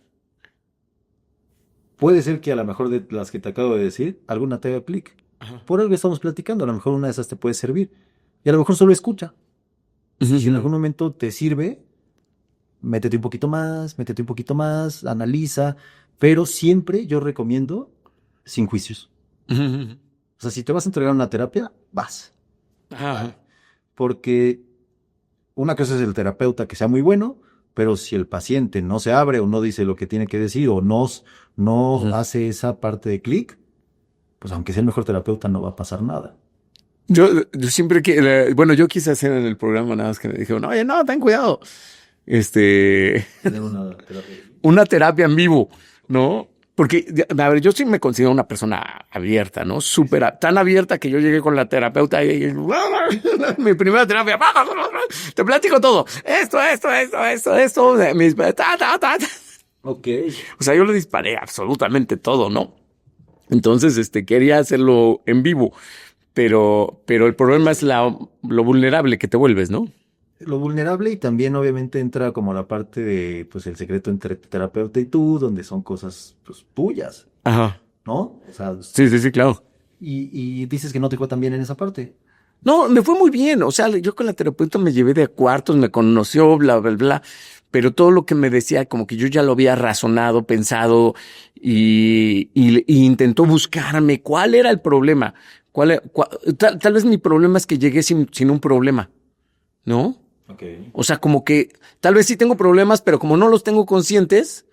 Speaker 2: Puede ser que a lo mejor de las que te acabo de decir, alguna te haga clic. Por algo estamos platicando, a lo mejor una de esas te puede servir. Y a lo mejor solo escucha. Si en algún momento te sirve, métete un poquito más, analiza, pero siempre yo recomiendo sin juicios. O sea, si te vas a entregar una terapia, vas.
Speaker 1: Ajá.
Speaker 2: Porque una cosa es el terapeuta que sea muy bueno, pero si el paciente no se abre o no dice lo que tiene que decir o no hace esa parte de clic, pues aunque sea el mejor terapeuta no va a pasar nada.
Speaker 1: Yo siempre yo quise hacer en el programa nada más que me dijeron, oye, no, ten cuidado.
Speaker 2: Tener una terapia.
Speaker 1: Una terapia en vivo, ¿no? Porque, a ver, yo sí me considero una persona abierta, ¿no? Tan abierta que yo llegué con la terapeuta y mi primera terapia, te platico todo. Esto.
Speaker 2: Ok.
Speaker 1: O sea, yo le disparé absolutamente todo, ¿no? Entonces, quería hacerlo en vivo, pero el problema es lo vulnerable que te vuelves, ¿no?
Speaker 2: Lo vulnerable y también obviamente entra como la parte de, pues, el secreto entre tu terapeuta y tú, donde son cosas, pues, tuyas,
Speaker 1: Ajá.
Speaker 2: ¿no? O sea,
Speaker 1: Sí, claro.
Speaker 2: y dices que no te fue tan bien en esa parte.
Speaker 1: No, me fue muy bien. O sea, yo con la terapeuta me llevé de cuartos, me conoció, bla, bla, bla. Pero todo lo que me decía, como que yo ya lo había razonado, pensado y intentó buscarme cuál era el problema. Tal vez mi problema es que llegué sin un problema, ¿no?
Speaker 2: Okay.
Speaker 1: O sea, como que tal vez sí tengo problemas, pero como no los tengo conscientes,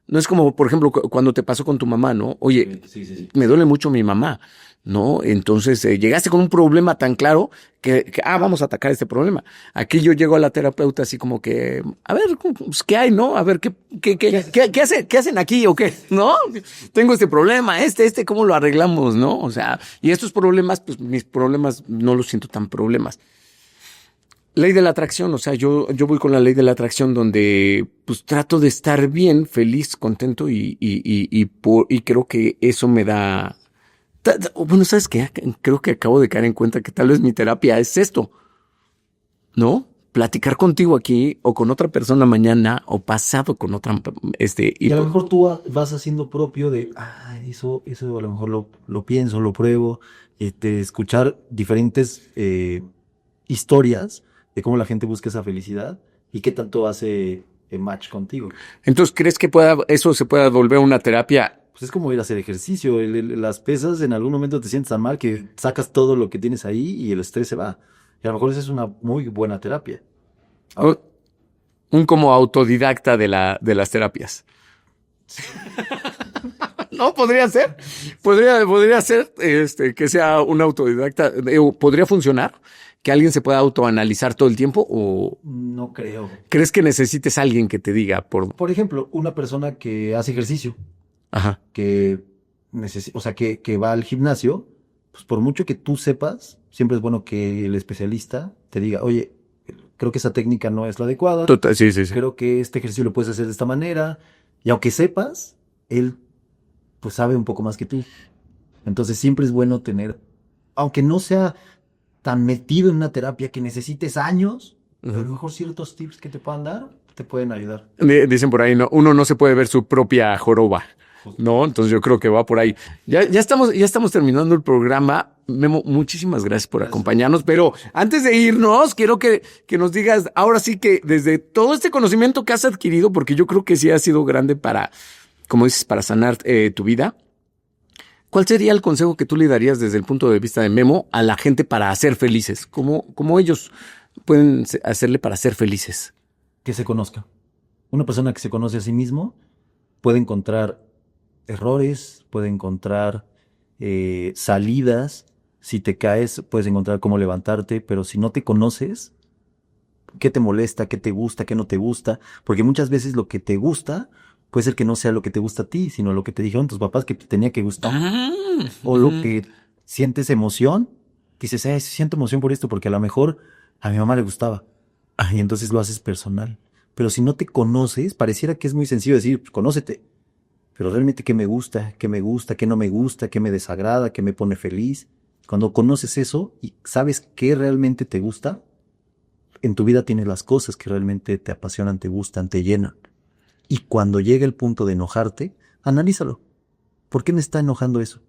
Speaker 1: no es como, por ejemplo, cuando te pasó con tu mamá, ¿no? Oye,
Speaker 2: Sí.
Speaker 1: me duele mucho mi mamá, ¿no? Entonces llegaste con un problema tan claro que vamos a atacar este problema. Aquí yo llego a la terapeuta así como que, a ver, pues, ¿qué hay, no? A ver, ¿qué hacen aquí o qué? ¿No? Tengo este problema, ¿cómo lo arreglamos, no? O sea, y estos problemas, pues mis problemas no los siento tan problemas. Ley de la atracción, o sea, yo voy con la ley de la atracción donde pues trato de estar bien, feliz, contento y creo que eso me da. Bueno, ¿sabes qué? Creo que acabo de caer en cuenta que tal vez mi terapia es esto, ¿no? Platicar contigo aquí o con otra persona mañana o pasado con otra,
Speaker 2: Y a lo mejor tú vas haciendo propio de, eso a lo mejor lo pienso, lo pruebo, escuchar diferentes historias de cómo la gente busca esa felicidad y qué tanto hace match contigo.
Speaker 1: Entonces, ¿crees que eso se pueda volver una terapia?
Speaker 2: Pues es como ir a hacer ejercicio. Las pesas, en algún momento te sientes tan mal que sacas todo lo que tienes ahí y el estrés se va. Y a lo mejor esa es una muy buena terapia.
Speaker 1: Un como autodidacta de las terapias. No, podría ser. Podría ser que sea un autodidacta. ¿Podría funcionar? ¿Que alguien se pueda autoanalizar todo el tiempo? ¿O
Speaker 2: no creo?
Speaker 1: ¿Crees que necesites a alguien que te diga?
Speaker 2: Por ejemplo, una persona que hace ejercicio.
Speaker 1: Ajá.
Speaker 2: Que va al gimnasio, pues por mucho que tú sepas, siempre es bueno que el especialista te diga, oye, creo que esa técnica no es la adecuada.
Speaker 1: Total, sí.
Speaker 2: Creo que este ejercicio lo puedes hacer de esta manera. Y aunque sepas, él pues sabe un poco más que tú. Entonces siempre es bueno tener, aunque no sea tan metido en una terapia que necesites años, a lo mejor ciertos tips que te puedan dar te pueden ayudar.
Speaker 1: Dicen por ahí, no, uno no se puede ver su propia joroba, ¿no? Entonces yo creo que va por ahí. Ya estamos terminando el programa. Memo, muchísimas gracias por acompañarnos, pero antes de irnos, quiero que nos digas, ahora sí que desde todo este conocimiento que has adquirido, porque yo creo que sí ha sido grande para, como dices, para sanar tu vida, ¿cuál sería el consejo que tú le darías desde el punto de vista de Memo a la gente para ser felices? ¿Cómo ellos pueden hacerle para ser felices?
Speaker 2: Que se conozca. Una persona que se conoce a sí mismo puede encontrar errores, puede encontrar salidas. Si te caes, puedes encontrar cómo levantarte, pero si no te conoces, ¿qué te molesta? ¿Qué te gusta? ¿Qué no te gusta? Porque muchas veces lo que te gusta puede ser que no sea lo que te gusta a ti, sino lo que te dijeron tus papás que te tenía que gustar. O lo que sientes emoción, dices, siento emoción por esto porque a lo mejor a mi mamá le gustaba. Y entonces lo haces personal. Pero si no te conoces, pareciera que es muy sencillo decir, pues, conócete. Pero realmente qué me gusta, qué no me gusta, qué me desagrada, qué me pone feliz. Cuando conoces eso y sabes qué realmente te gusta, en tu vida tienes las cosas que realmente te apasionan, te gustan, te llenan. Y cuando llega el punto de enojarte, analízalo. ¿Por qué me está enojando eso?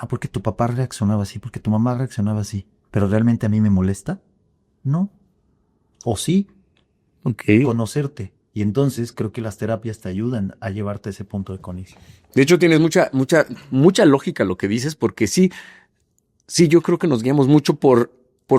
Speaker 2: Porque tu papá reaccionaba así, porque tu mamá reaccionaba así. ¿Pero realmente a mí me molesta? No. ¿O sí?
Speaker 1: Okay.
Speaker 2: Conocerte. Y entonces creo que las terapias te ayudan a llevarte a ese punto de conexión.
Speaker 1: De hecho, tienes mucha lógica lo que dices, porque sí, yo creo que nos guiamos mucho por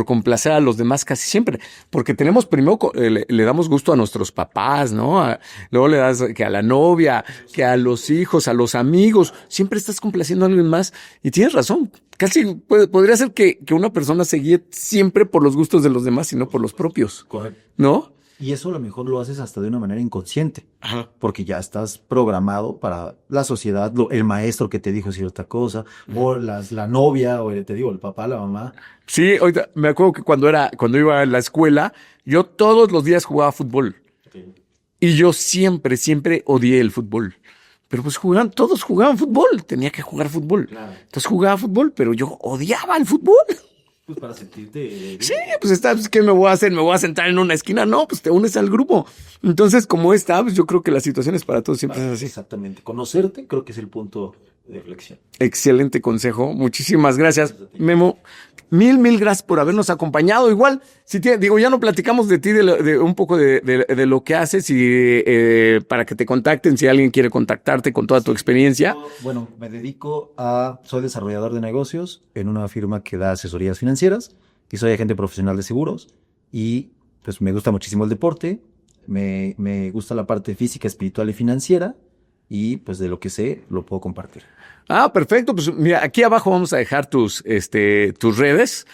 Speaker 1: complacer a los demás casi siempre, porque tenemos primero, le damos gusto a nuestros papás, ¿no? Luego le das que a la novia, que a los hijos, a los amigos, siempre estás complaciendo a alguien más, y tienes razón, casi podría ser que una persona se guíe siempre por los gustos de los demás y no por los propios.
Speaker 2: Correcto.
Speaker 1: ¿No?
Speaker 2: Y eso a lo mejor lo haces hasta de una manera inconsciente.
Speaker 1: Ajá.
Speaker 2: Porque ya estás programado para la sociedad, el maestro que te dijo cierta cosa, o la novia, o te digo, el papá, la mamá.
Speaker 1: Sí, ahorita me acuerdo que cuando iba a la escuela, yo todos los días jugaba fútbol.
Speaker 2: Okay.
Speaker 1: Y yo siempre odié el fútbol. Pero pues todos jugaban fútbol, tenía que jugar fútbol.
Speaker 2: Claro.
Speaker 1: Entonces jugaba fútbol, pero yo odiaba el fútbol.
Speaker 2: Pues para sentirte...
Speaker 1: Sí, pues ¿qué me voy a hacer? ¿Me voy a sentar en una esquina? No, pues te unes al grupo. Entonces, como pues yo creo que las situaciones para todos siempre es así.
Speaker 2: Exactamente. Conocerte creo que es el punto de reflexión.
Speaker 1: Excelente consejo. Muchísimas gracias, Memo. Mil gracias por habernos acompañado. Igual, ya no platicamos de ti, de un poco de lo que haces y para que te contacten si alguien quiere contactarte con toda tu experiencia.
Speaker 2: Bueno, soy desarrollador de negocios en una firma que da asesorías financieras y soy agente profesional de seguros y pues me gusta muchísimo el deporte, me gusta la parte física, espiritual y financiera y pues de lo que sé lo puedo compartir.
Speaker 1: Perfecto. Pues mira, aquí abajo vamos a dejar tus redes.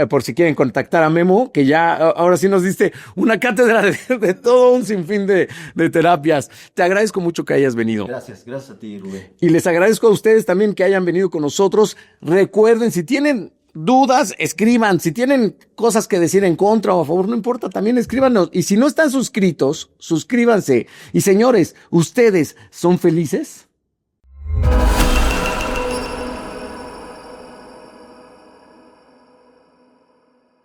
Speaker 1: Por si quieren contactar a Memo, que ya ahora sí nos diste una cátedra de todo un sinfín de terapias. Te agradezco mucho que hayas venido.
Speaker 2: Gracias a ti, Rubén.
Speaker 1: Y les agradezco a ustedes también que hayan venido con nosotros. Recuerden, si tienen dudas, escriban. Si tienen cosas que decir en contra o a favor, no importa, también escríbanos. Y si no están suscritos, suscríbanse. Y señores, ¿ustedes son felices?